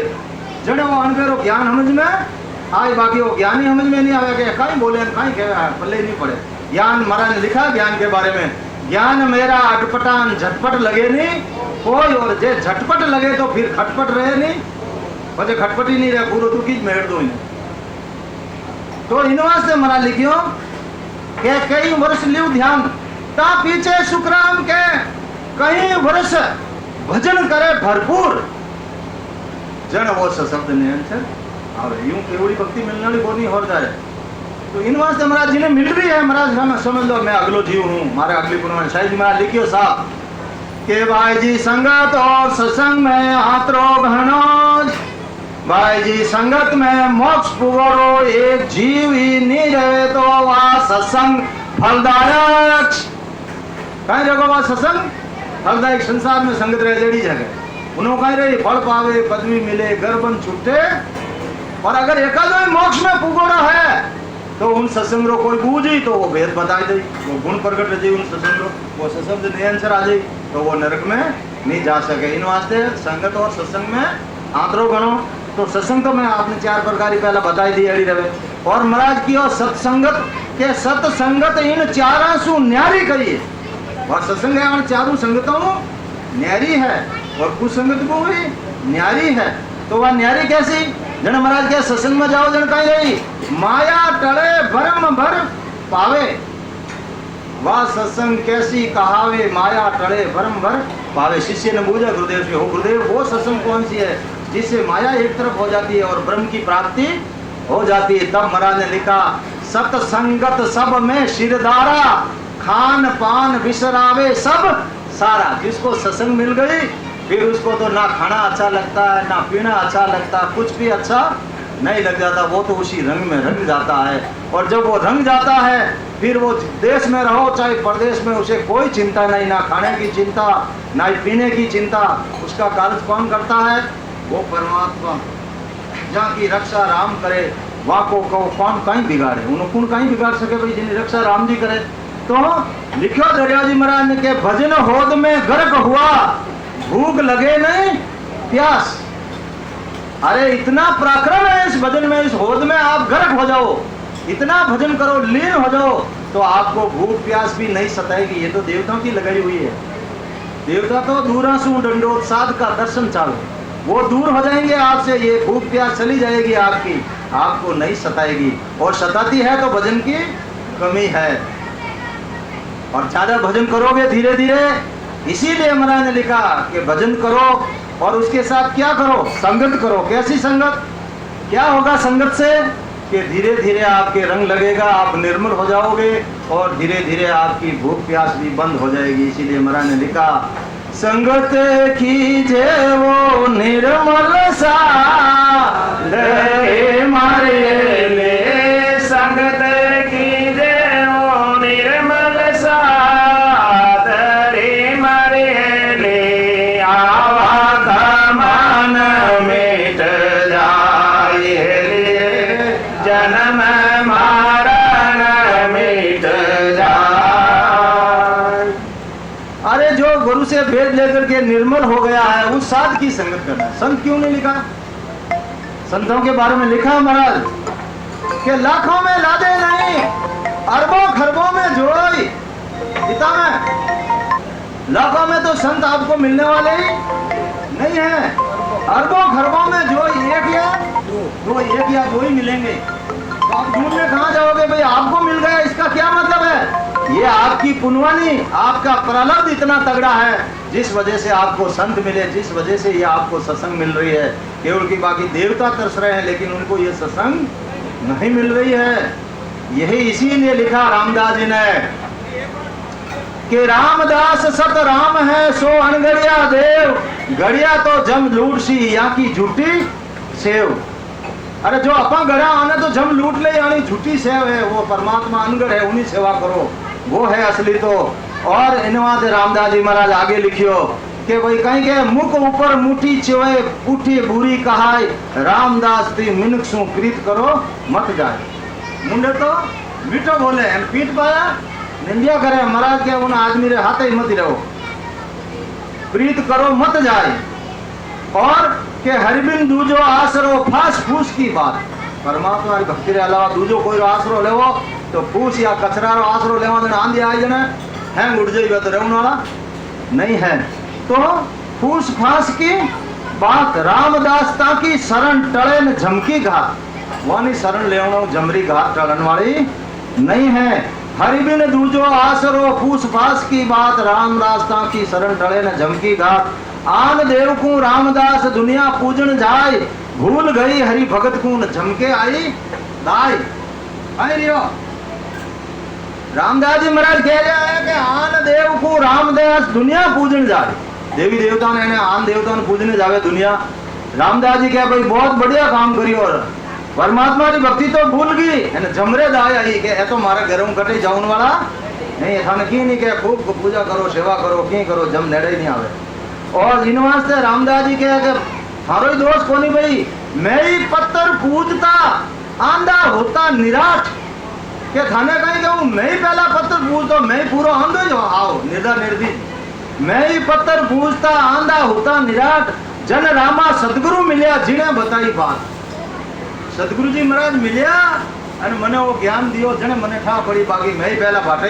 जने वो अणबे रो ज्ञान समझ में आए, बाकी वो ज्ञान ही समझ में नहीं आवे कि कहीं बोले कहीं कहे पल्ले नहीं पड़े। ज्ञान महाराज ने लिखा ज्ञान के बारे में, ज्ञान मेरा अटपटान झटपट लगे नहीं कोई, और जे झटपट लगे तो फिर खटपट रहे नहीं, बचे खटपट ही नहीं रहे पूरा तू की मेड़ दो इन्हें। तो इन वास्ते महाराज लिखियो के कई वर्ष लिव ध्यान ता पीछे शुक्राम के कई वर्ष भजन करे भरपूर, जन वो शब्द नियंत्रण अब यूं केवड़ी भक्ति मिलने वाली को नहीं हो जाए। तो इन वास्ते महाराज जिन्हें मिल रही है, महाराज हम समझ लो मैं अगलो जीव हूँ, हमारे अगली पुराण शायद महाराज लिखियो साहब के भाई जी संगत और सत्संग में आत्रो घनोज, भाई जी संगत में मोक्ष पुगोरो, एक जीव ही नहीं रहे तो वह सत्संग फलदायक, कहीं जगह वह सत्संग फलदायक, संसार में संगत रहे जेड़ी जगह उन्होंने कहीं रही फल पावे, पदवी मिले, गर्भन छुटे, और अगर एकादो मोक्ष में पुगोरा है तो उन सत्संग रो कोई बूझी तो वो भेद बताई दे, वो गुण प्रकट रही उन सत्संग रो, वो सत्संग नहीं आंसर आ जाए तो वो नरक में नहीं जा सके। इन वास्ते संगत और सत्संग में आंतरो गणो, तो सत्संग तो मैं आपने 4 प्रकार ही पहला बताई दी अड़ी रहे, और महाराज की और सत्संगत के सत्संगत इन 4 न्यारी करिए, और सत्संग है और 4 संगतों न्यारी है और कुछ संगत को भी न्यारी है। तो वह न्यारी कैसी, जन महाराज के सत्संग में जाओ जन कहीं रही माया टले भरम भर पावे, वह सत्संग कैसी कहावे, माया टले भरम भर पावे। शिष्य ने पूछा गुरुदेव से, हो गुरुदेव वो सत्संग कौन सी है जिससे माया एक तरफ हो जाती है और ब्रह्म की प्राप्ति हो जाती है। तब महाराज ने लिखा सत्संगत सब में शिरदारा, खान पान विसरावे सब सारा। जिसको सत्संग मिल गई फिर उसको तो ना खाना अच्छा लगता है ना पीना अच्छा लगता, कुछ भी अच्छा नहीं लग जाता, वो तो उसी रंग में रंग जाता है। और जब वो रंग जाता है फिर वो देश में रहो चाहे प्रदेश में, उसे कोई चिंता नहीं, ना खाने की चिंता ना पीने की चिंता। उसका कार्य कौन करता है, वो परमात्मा। जहाँ की रक्षा राम करे वहाँ को कौन कहीं बिगाड़े, उन्होंने कौन कहीं बिगाड़ सके भाई, जिन्हें रक्षा राम जी करे। तो लिखो दरिया जी महाराज ने के भजन होद में गर्क हुआ, भूख लगे नहीं प्यास। अरे इतना पराक्रम है इस भजन में, इस होद में आप गर्क हो जाओ, इतना भजन करो, लीन हो जाओ, तो आपको भूख प्यास भी नहीं सताएगी। ये तो देवताओं की लगाई हुई है। देवता तो दूरासु दंडोत साध का दर्शन चालो, वो दूर हो जाएंगे आपसे, ये भूख प्यास चली जाएगी आपकी, आपको नहीं सताएगी। और सताती है तो भजन की कमी है। और ज्यादा भजन करोगे धीरे धीरे, इसीलिए महाराज ने लिखा कि भजन करो और उसके साथ क्या करो, संगत करो। कैसी संगत? क्या होगा संगत से? कि धीरे धीरे आपके रंग लगेगा, आप निर्मल हो जाओगे और धीरे धीरे आपकी भूख प्यास भी बंद हो जाएगी। इसीलिए महाराज ने लिखा, संगत कीजे वो निर्मल सा रे मारे ले, संगत कीजे वो निर्मल साथ रे मारे ले, आवा का मान मिट जाए रे, जन्म मरण मिट जाए। अरे जो गुरु से वेद लेकर के निर्मल हो गया है उस साध की संगत करना है। संत क्यों नहीं लिखा? संतों के बारे में लिखा महाराज कि लाखों में लादे नहीं, अरबों खरबों में जोई पिता में। लाखों में तो संत आपको मिलने वाले ही नहीं है, अरबों खरबों में जो एक या दो, एक या दो ही मिलेंगे। तो आप ढूंढने कहाँ जाओगे भाई? आपको मिल गया, इसका क्या मतलब है? ये आपकी पुण्यवानी, आपका प्रलब्ध इतना तगड़ा है जिस वजह से आपको संत मिले, जिस वजह से ये आपको सत्संग मिल रही है। केवल की बाकी देवता तरस रहे हैं लेकिन उनको ये सत्संग नहीं मिल रही है। यही इसीलिए लिखा रामदास जी ने कि रामदास सत राम है सो अनगढ़िया देव, गढ़िया तो जम लूट सी यहाँ की झूठी सेव। अरे जो अपा गढ़ा आने तो जम लूट ले यानी झूठी सेव है, वो परमात्मा अनगढ़ है, उन्हीं सेवा करो, वो है असली। तो और इनवाद रामदास जी महाराज आगे लिखियो कि भाई कहीं के मुख ऊपर मुठी चिवे उठी बुरी कहाय, रामदास ती मिनक सु प्रीत करो मत जाए। मुंडे तो मीठो बोले पीठ पाया निंदिया करे, महाराज के उन आदमी रे हाथ ही मत रहो, प्रीत करो मत जाए। और के हरिबिन दूजो आसरो फास फूस की बात, परमात्मा की भक्ति रे अलावा दूजो कोई आसरो लेवो तो फूस या कचरा रो आसरो लेवा देना आंधी आई जने हैंग उड़ जाइए तो रहने वाला नहीं है। तो फूस फास की बात, रामदास ता की शरण टले न झमकी घात, वानी शरण लेवनो जमरी घात टलन वाली नहीं है। हरिबिन दूजो आसरो फूस फास की बात, रामदास ता की शरण टले न झमकी घात। आन देव को रामदास दुनिया पूजन जाय, भूल गई हरि भगत को न झमके आई दाय। आई रियो रामदास जी महाराज कह रहे हैं कि आन देव को रामदास दुनिया पूजन जाए, देवी देवता ने आन देवता ने पूजने जावे दुनिया। रामदास जी क्या भाई बहुत बढ़िया काम करी और परमात्मा की भक्ति तो भूल गई, जमरे दाय आई के तो मारा घरों कटे जाऊन वाला नहीं थाने की नहीं के खूब पूजा करो सेवा करो की करो, जम नेड़े ही नहीं आवे। और इन वास्ते रामदास जी कहे कि थारो ही दोष कोनी भाई, मैं ही पत्थर पूजता आंधा होता निराट, के थाने कहीं कहूँ मैं ही पहला पत्थर पूजता, मैं ही पूरा आंधो जो आओ निर्दा निर्दी, मैं ही पत्थर पूजता आंधा होता निराट, जन रामा सदगुरु मिलिया जिने बताई बात। सदगुरु जी महाराज मिलिया और मने वो ज्ञान दियो जने मने ठा पड़ी, बाकी मैं ही पहला बाटे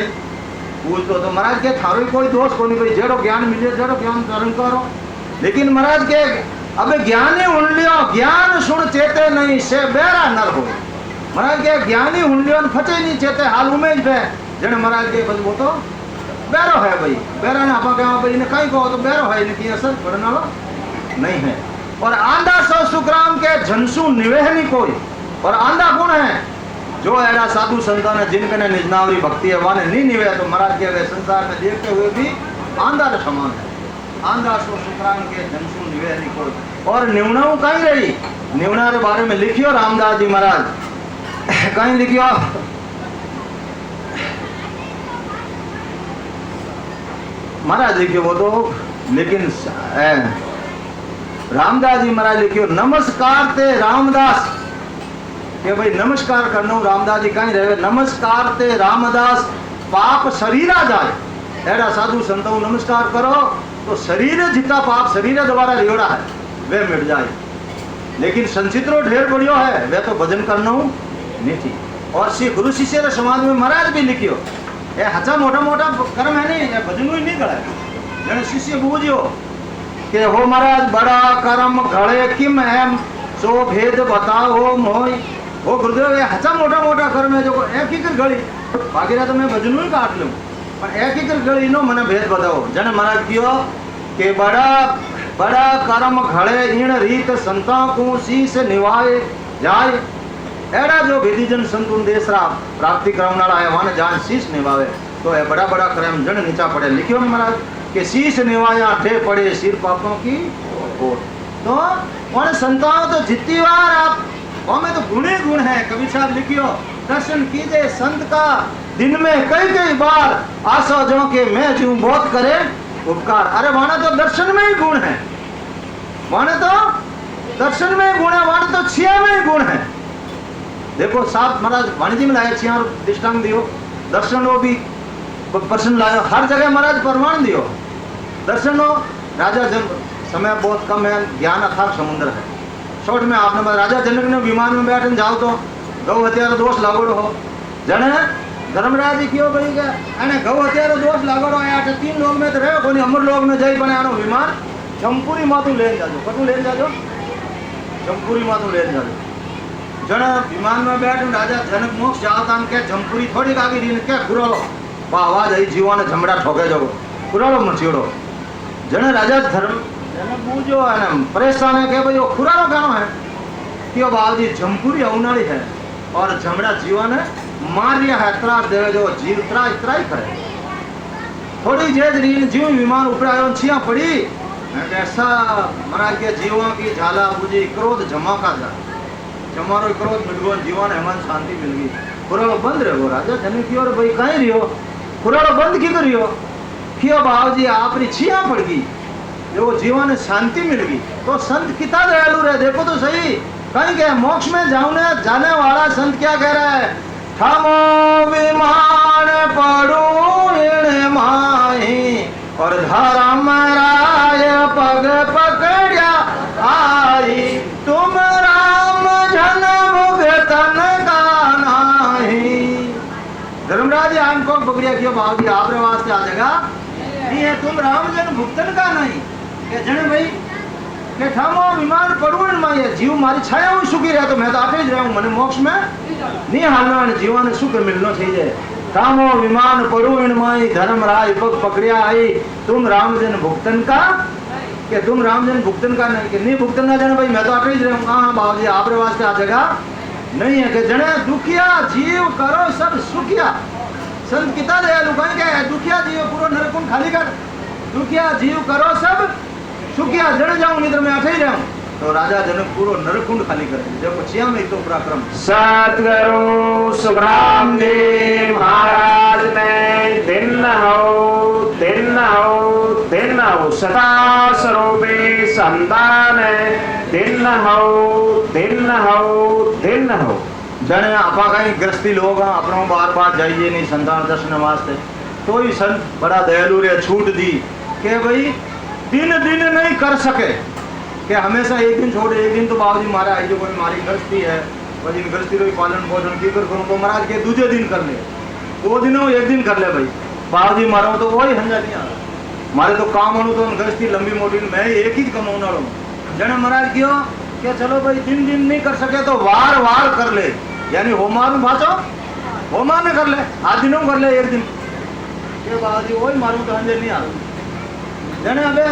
पूछतो। तो महाराज के थारो कोई दोष को नहीं भाई, जेड़ो ज्ञान मिले जेड़ो ज्ञान धारण करो। लेकिन महाराज के अब ज्ञानी उन लियो, ज्ञान सुन चेते नहीं से बेरा नर हो। महाराज के ज्ञानी उन लियो फटे नहीं चेते हाल उमेज पे जने महाराज के बस वो तो बेरो है भाई, बेरा ने आपा कहा भाई ने कहीं कहो तो बेरो है, इनकी असर पड़ने वाला नहीं है। और आंधा सौ सुखराम के झंसू निवेह नहीं कोई, और आंधा कौन है? जो ऐसा साधु संतान है जिनके ने निजनावरी भक्ति है वाने नहीं निवे, तो महाराज के वे संसार में देखते हुए भी आंधा समान है। आंधा सो सुखराम के झंसू निवे नहीं कोई। और निवनाऊ कहीं रही, निवना के बारे में लिखियो रामदास जी महाराज कहीं लिखियो, महाराज लिखियो वो तो, लेकिन रामदास जी महाराज लिखियो नमस्कार ते रामदास, के भाई नमस्कार करनो रामदास जी कहीं रहे, नमस्कार ते रामदास पाप शरीरा जाए। ऐसा साधु संतों नमस्कार करो तो शरीर जितना पाप शरीर द्वारा रियोड़ा है वे मिट जाए। लेकिन संचित्रो ढेर बढ़ियो है वे तो भजन करना नहीं थी। और श्री गुरु शिष्य समाज में महाराज भी लिखियो ये हचा मोटा मोटा कर्म है नहीं, ये भजन ही नहीं करे। जने शिष्य बूझियो के हो महाराज बड़ा कर्म घड़े किम एम सो भेद बताओ मोय। वो गुरुदेव ये हचा मोटा मोटा कर्म है जो एक ही घड़ी बाकी रहा तो मैं भजन ही काट लूँ। પણ એક એક ગળીનો મને ભેદ બતાવો જને મહારાજ કયો કે બડા બડા કર્મ ઘड़े इन रीत संता को शीश निवाए जाए एड़ा जो विधिजन संतुन देसरा प्राप्ति करने वाला है वाने जान शीश निवावे तो ये बड़ा बड़ा कर्म जन नीचा पड़े लिखियो महाराज कि शीश निवाया ठे पड़े सिर पापों की ओर तो उन संताओं तो जितनी बार आप हमें तो गुण ही गुण है कवि साहब लिखियो दर्शन कीजिए संत का दिन में कई कई बार आशा जो के मैं जीव बहुत करे उपकार अरे वाना तो दर्शन में ही गुण है वाने तो दर्शन में ही गुण है वाने तो छिया में ही गुण है देखो साहब महाराज वाणिज्य में लाया छिया दृष्टांत दियो दर्शन वो भी प्रश्न लायो हर जगह महाराज प्रमाण दियो दर्शन हो राजा जन समय बहुत कम है ज्ञान अथाह समुद्र है शॉर्ट में आपने राजा जनक ने विमान में बैठे जाओ तो गौ हत्यारो दोष लागोड़ो हो जने धर्मराज क्यों भाई क्या अने गौ हत्यारो दोष लागोड़ो आया तो 3 लोग में तो रहे कोनी अमर लोग में जई बने आनो विमान चंपुरी माथू लेन जाजो कटू लेन जाजो चंपुरी माथू लेन जाजो जने विमान में बैठ राजा जनक मोक्ष जाता के चंपुरी थोड़ी आगे दिन के खुरालो बा आवाज आई जीवाने झमड़ा ठोके जाओ खुरालो मचीड़ो जने राजा धर्म जनक बूझो अने परेशान है के भाई वो खुरालो गानो है कि बाबूजी चंपुरी औनाड़ी है और झमड़ा जीवन मार रिया है त्रास देवे जो जीव त्राई त्राई करे थोड़ी जेज रीन जीव विमान उपरायो छिया पड़ी ऐसा महाराज के जीवों की झाला बुझी क्रोध जमा का जा जमारो क्रोध मिल गयो जीवन हेमन शांति मिल गई खुराड़ो बंद रहो राजा जने की और भाई कहीं रियो खुराड़ो बंद की करियो कियो बाबूजी आपरी छिया पड़ गई जो जीवन शांति मिल गई तो संत कितना दयालु रहे देखो तो सही कहीं के मोक्ष में जाने वाला संत क्या कह रहा है थमो विमान पड़ू इन माही और धर्म राय पग पकड़िया आई तुम राम जन भुगतन का नाही धर्मराज आम को पकड़िया क्यों बाबू आप वास्ते आ जाएगा नहीं है तुम राम जन भुगतन का नहीं के जने भाई के ठामो विमान पड़ूण माये जीव मारी छाया हुई सुखी रहे तो मैं तो आते ही रहूं मने मोक्ष में नहीं हालना जीवन सुख मिलनो थी जाए ठामो विमान पड़ूण माई धर्म राय पग पकड़िया आई तुम रामजन भुगतन का के तुम रामजन भुगतन का नहीं के नहीं भुगतन का जने भाई मैं तो आते ही रहूं हां बाबूजी आपरे वास्ते आ जाएगा नहीं है के जने दुखिया जीव करो सब सुखिया संत कितना दयालु कहीं के दुखिया जीव पूरा नरकुंड खाली कर दुखिया जीव करो सब सुखिया जड़ जाऊं निद्र में आठे ही रहूं तो राजा जनक पूरो नरकुंड खाली कर देखो छिया में तो पराक्रम सतगुरु सुखराम जी महाराज ने दिन हो सदा स्वरूपी संतान दिन हो जने आपा कहीं गृहस्थी लोग अपनों बार बार जाइए नहीं संतान दर्शन वास्ते तो ही संत बड़ा दयालु रे छूट दी के भाई दिन दिन नहीं कर सके कि हमेशा एक दिन छोड़े एक दिन तो बाबूजी मारा है जो कोई हमारी गृहस्थी है वही गृहस्थी रो पालन पोषण की कर करूं तो महाराज के दूसरे दिन कर ले 2 दिनों एक दिन कर ले भाई बाबूजी मारो तो वही हंजा नहीं आ मारे तो काम होनु तो गृहस्थी लंबी मोटी मैं एक ही कमाने वाला हूं जने महाराज क्यों कि चलो भाई दिन दिन नहीं कर सके तो वार वार कर ले यानी होमार में बाचो होमार में कर ले आज दिनों कर ले एक दिन के बाबूजी वही मारू तो हंजे नहीं आ जने अबे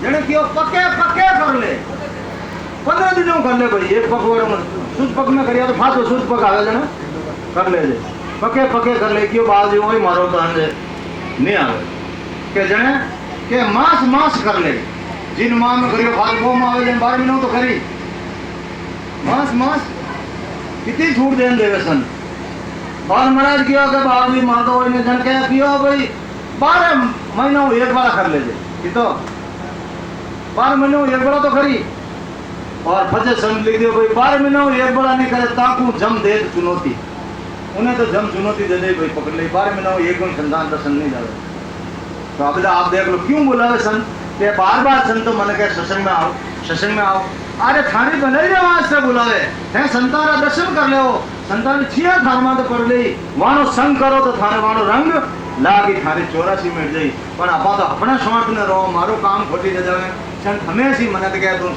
जने क्यों पक्के पक्के कर ले 15 दिनों कर ले भाई एक पकवाड़ में सूद पक में करिया तो फासो सूद पक आवे जने कर ले जे पक्के पक्के कर ले क्यों बाजी वही मारो तो हंजे नहीं आवे के जने के मास मास कर ले जिन मां में करियो फाल वो में आवे जने 12 महीनों तो करी मास मास कितनी छूट देन देवे सन और महाराज किया के बाजी मां तो ने जन के कियो भाई 12 महीनों एक बार कर ले जे तो 12 महीनों एक बड़ा तो करी और फजे संग लिख दियो भाई 12 महीनों एक बड़ा नहीं करे ताकू जम दे चुनौती उन्हें तो जम चुनौती दे दे भाई पकड़ ले 12 महीनों एक गुण संतान दर्शन नहीं जावे तो अब आप देख लो क्यों बुलावे संत के बार बार संत मन के सत्संग में आओ अरे थारी बनाई रे वास्ते बुलावे है संतान दर्शन कर ले संतान छिया थारमा तो कर ले वानो संग करो तो थारे वानो रंग लागी थारी 84 मिट जाई पण आपा तो अपना स्वार्थ में रहो मारो काम खोटी जावे संत हमेशा मन तो कहे तुम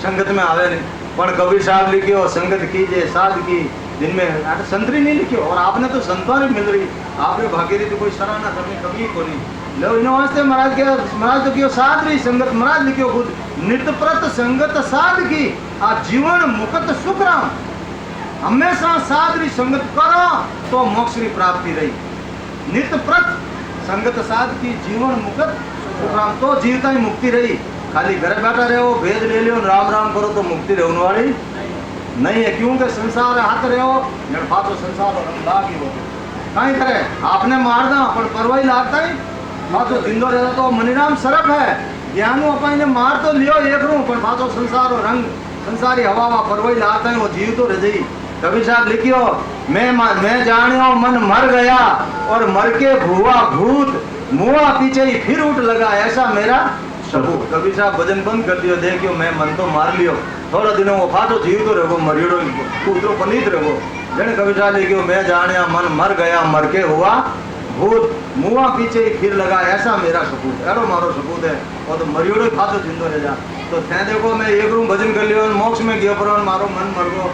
संगत में आवे नहीं पण कबीर साहब लिखियो संगत कीजिए साध की दिन में संतरी नहीं लिखी और आपने तो संतवारी मिल रही आपने भागीरथी कोई सराहना करनी कभी को नहीं लो इन वास्ते महाराज तो क्यों साध रही संगत महाराज लिखियो खुद नित प्रत संगत साध की आ जीवन मुक्त सुख राम हमेशा साध रही संगत करो तो मोक्ष की प्राप्ति रही नित प्रत संगत साध की जीवन मुक्त सुख राम तो जीवता ही मुक्ति रही खाली घर बैठा रहो भेद ले लियो राम राम करो तो मुक्ति रहने वाली नहीं है क्योंकि संसार हाथ रहो जड़ तो संसार लाग ही होते कहीं करे आपने मार दा पर परवाही लागता ही पाछो जिंदो रहता तो मनीराम सरप है ज्ञानो अपन ने मार तो लियो एक रू पर पाछो संसार और रंग संसारी हवा परवाही लागता है वो जीव तो रह जाई कवि साहब लिखियो मैं जानियो मन मर गया और मर के भुआ भूत मुआ पीछे ही फिर उठ लगा ऐसा मेरा सबूत कवि साहब भजन बंद कर दियो देखियो मैं मन तो मार लियो थोड़ा दिनों वो फाटो जीव तो रहो मरियोड़ो कूतरो पनीत रहो जन कवि साहब लिखियो मैं जानिया मन मर गया मर के हुआ भूत मुआ पीछे ही फिर लगा ऐसा मेरा सबूत एड़ो मारो सबूत है वो तो मरियोड़ो फाटो जिंदो रह जा तो थे देखो मैं एक रूम भजन कर लियो मोक्ष में गयो पर मारो मन मर गो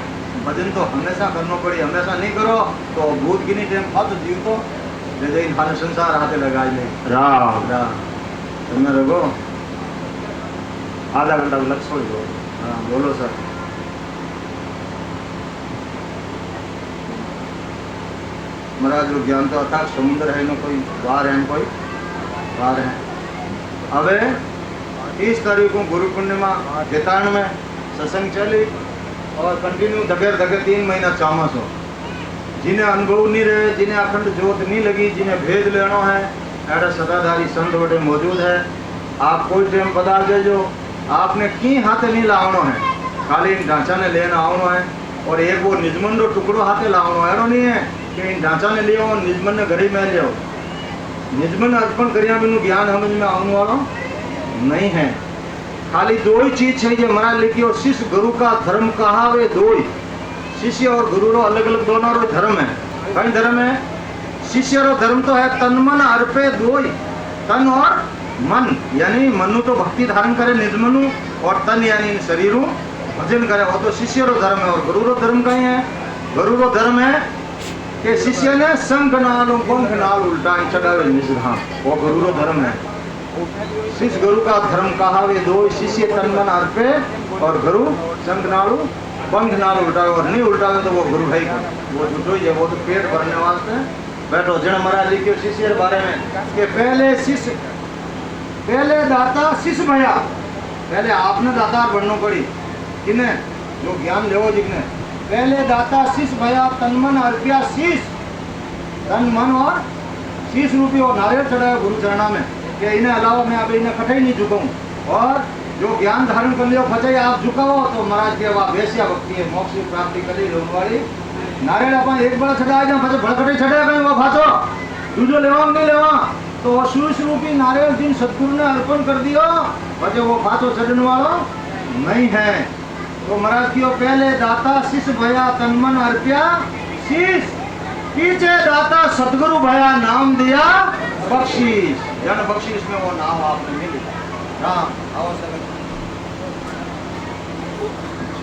भजन तो हमेशा करना पड़ी हमेशा नहीं करो तो भूत की नहीं टाइम फाटो जीव तो जैसे इन खाने संसार हाथे लगा ले राम तुम्हें रहो आधा घंटा लक्ष्य छोड़ दो हाँ बोलो सर महाराज जो ज्ञान तो अर्थात समुद्र है ना कोई बाहर है कोई बाहर है अबे 30 तारीख को गुरु पूर्णिमा जेतान में सत्संग चली और कंटिन्यू धकेर 3 महीना चामस हो जिन्हें अनुभव नहीं रहे जिन्हें अखंड जोत नहीं लगी जिन्हें भेद लेना है ऐसा सदाधारी संत बड़े मौजूद है आप कोई टाइम बता दे जो आपने की हाथे नहीं लावनो है खाली इन ढांचा ने लेना आवनो है और एक वो निजमन रो टुकड़ो हाथे लावनो है नहीं है कि इन ढांचा ने लियो निजमन ने घड़ी में लियो निजमन अर्पण करिया बिनु ज्ञान समझ में आवनो वालो नहीं है खाली दो ही चीज है ये महाराज लिखी और शिष्य गुरु का धर्म कहा वे दो ही शिष्य और गुरु रो अलग अलग दोनों रो धर्म है कई धर्म है शिष्य रो धर्म तो है तन मन अर्पे दो ही तन और मन यानी मनु तो भक्ति धारण करे निजमनु और तन यानी शरीर भजन करे वो तो शिष्य रो धर्म है और गुरु रो धर्म कहीं है गुरु रो धर्म है कि शिष्य ने शंख नाल पंख नाल उल्टा चढ़ावे निजधाम वो गुरु रो धर्म है शिष्य गुरु का धर्म कहा वे दो शिष्य तन मन अर्पे और गुरु शंख नाल पंख नाल उल्टावे और नहीं उल्टावे तो वो गुरु है वो झूठो ही है वो तो पेट भरने वास्ते बैठो जन महाराज जी के शिष्य के बारे में कि पहले दाता शिष्य भया पहले आपने दातार बनना पड़ी किने जो ज्ञान लेवो जिसने पहले दाता शिष्य भया तन मन अर्पिया शीश तन मन और शीश रूपी और नारियल चढ़ाया गुरु चरणा में कि इन्हें अलावा मैं अब इन्हें कठे नहीं झुकाऊं और जो ज्ञान धारण कर लियो फचाई आप झुकाओ तो महाराज के वह वैश्या भक्ति है मोक्ष की प्राप्ति कर ली लोग वाली नारियल अपन एक बड़ा चढ़ाया जाए फचे भड़कटे चढ़ाया कहीं वो फाचो दूसरो लेवा नहीं लेवा तो शीश रूपी नारियल जिन सतगुरु ने अर्पण कर दियो बचे वो फाचो चढ़ने वाला नहीं है तो महाराज की पहले दाता शिष्य भया तन मन अर्पिया शीश पीछे दाता सतगुरु भया नाम दिया बख्शीश जन बख्शीश में वो नाम आपने मिली हाँ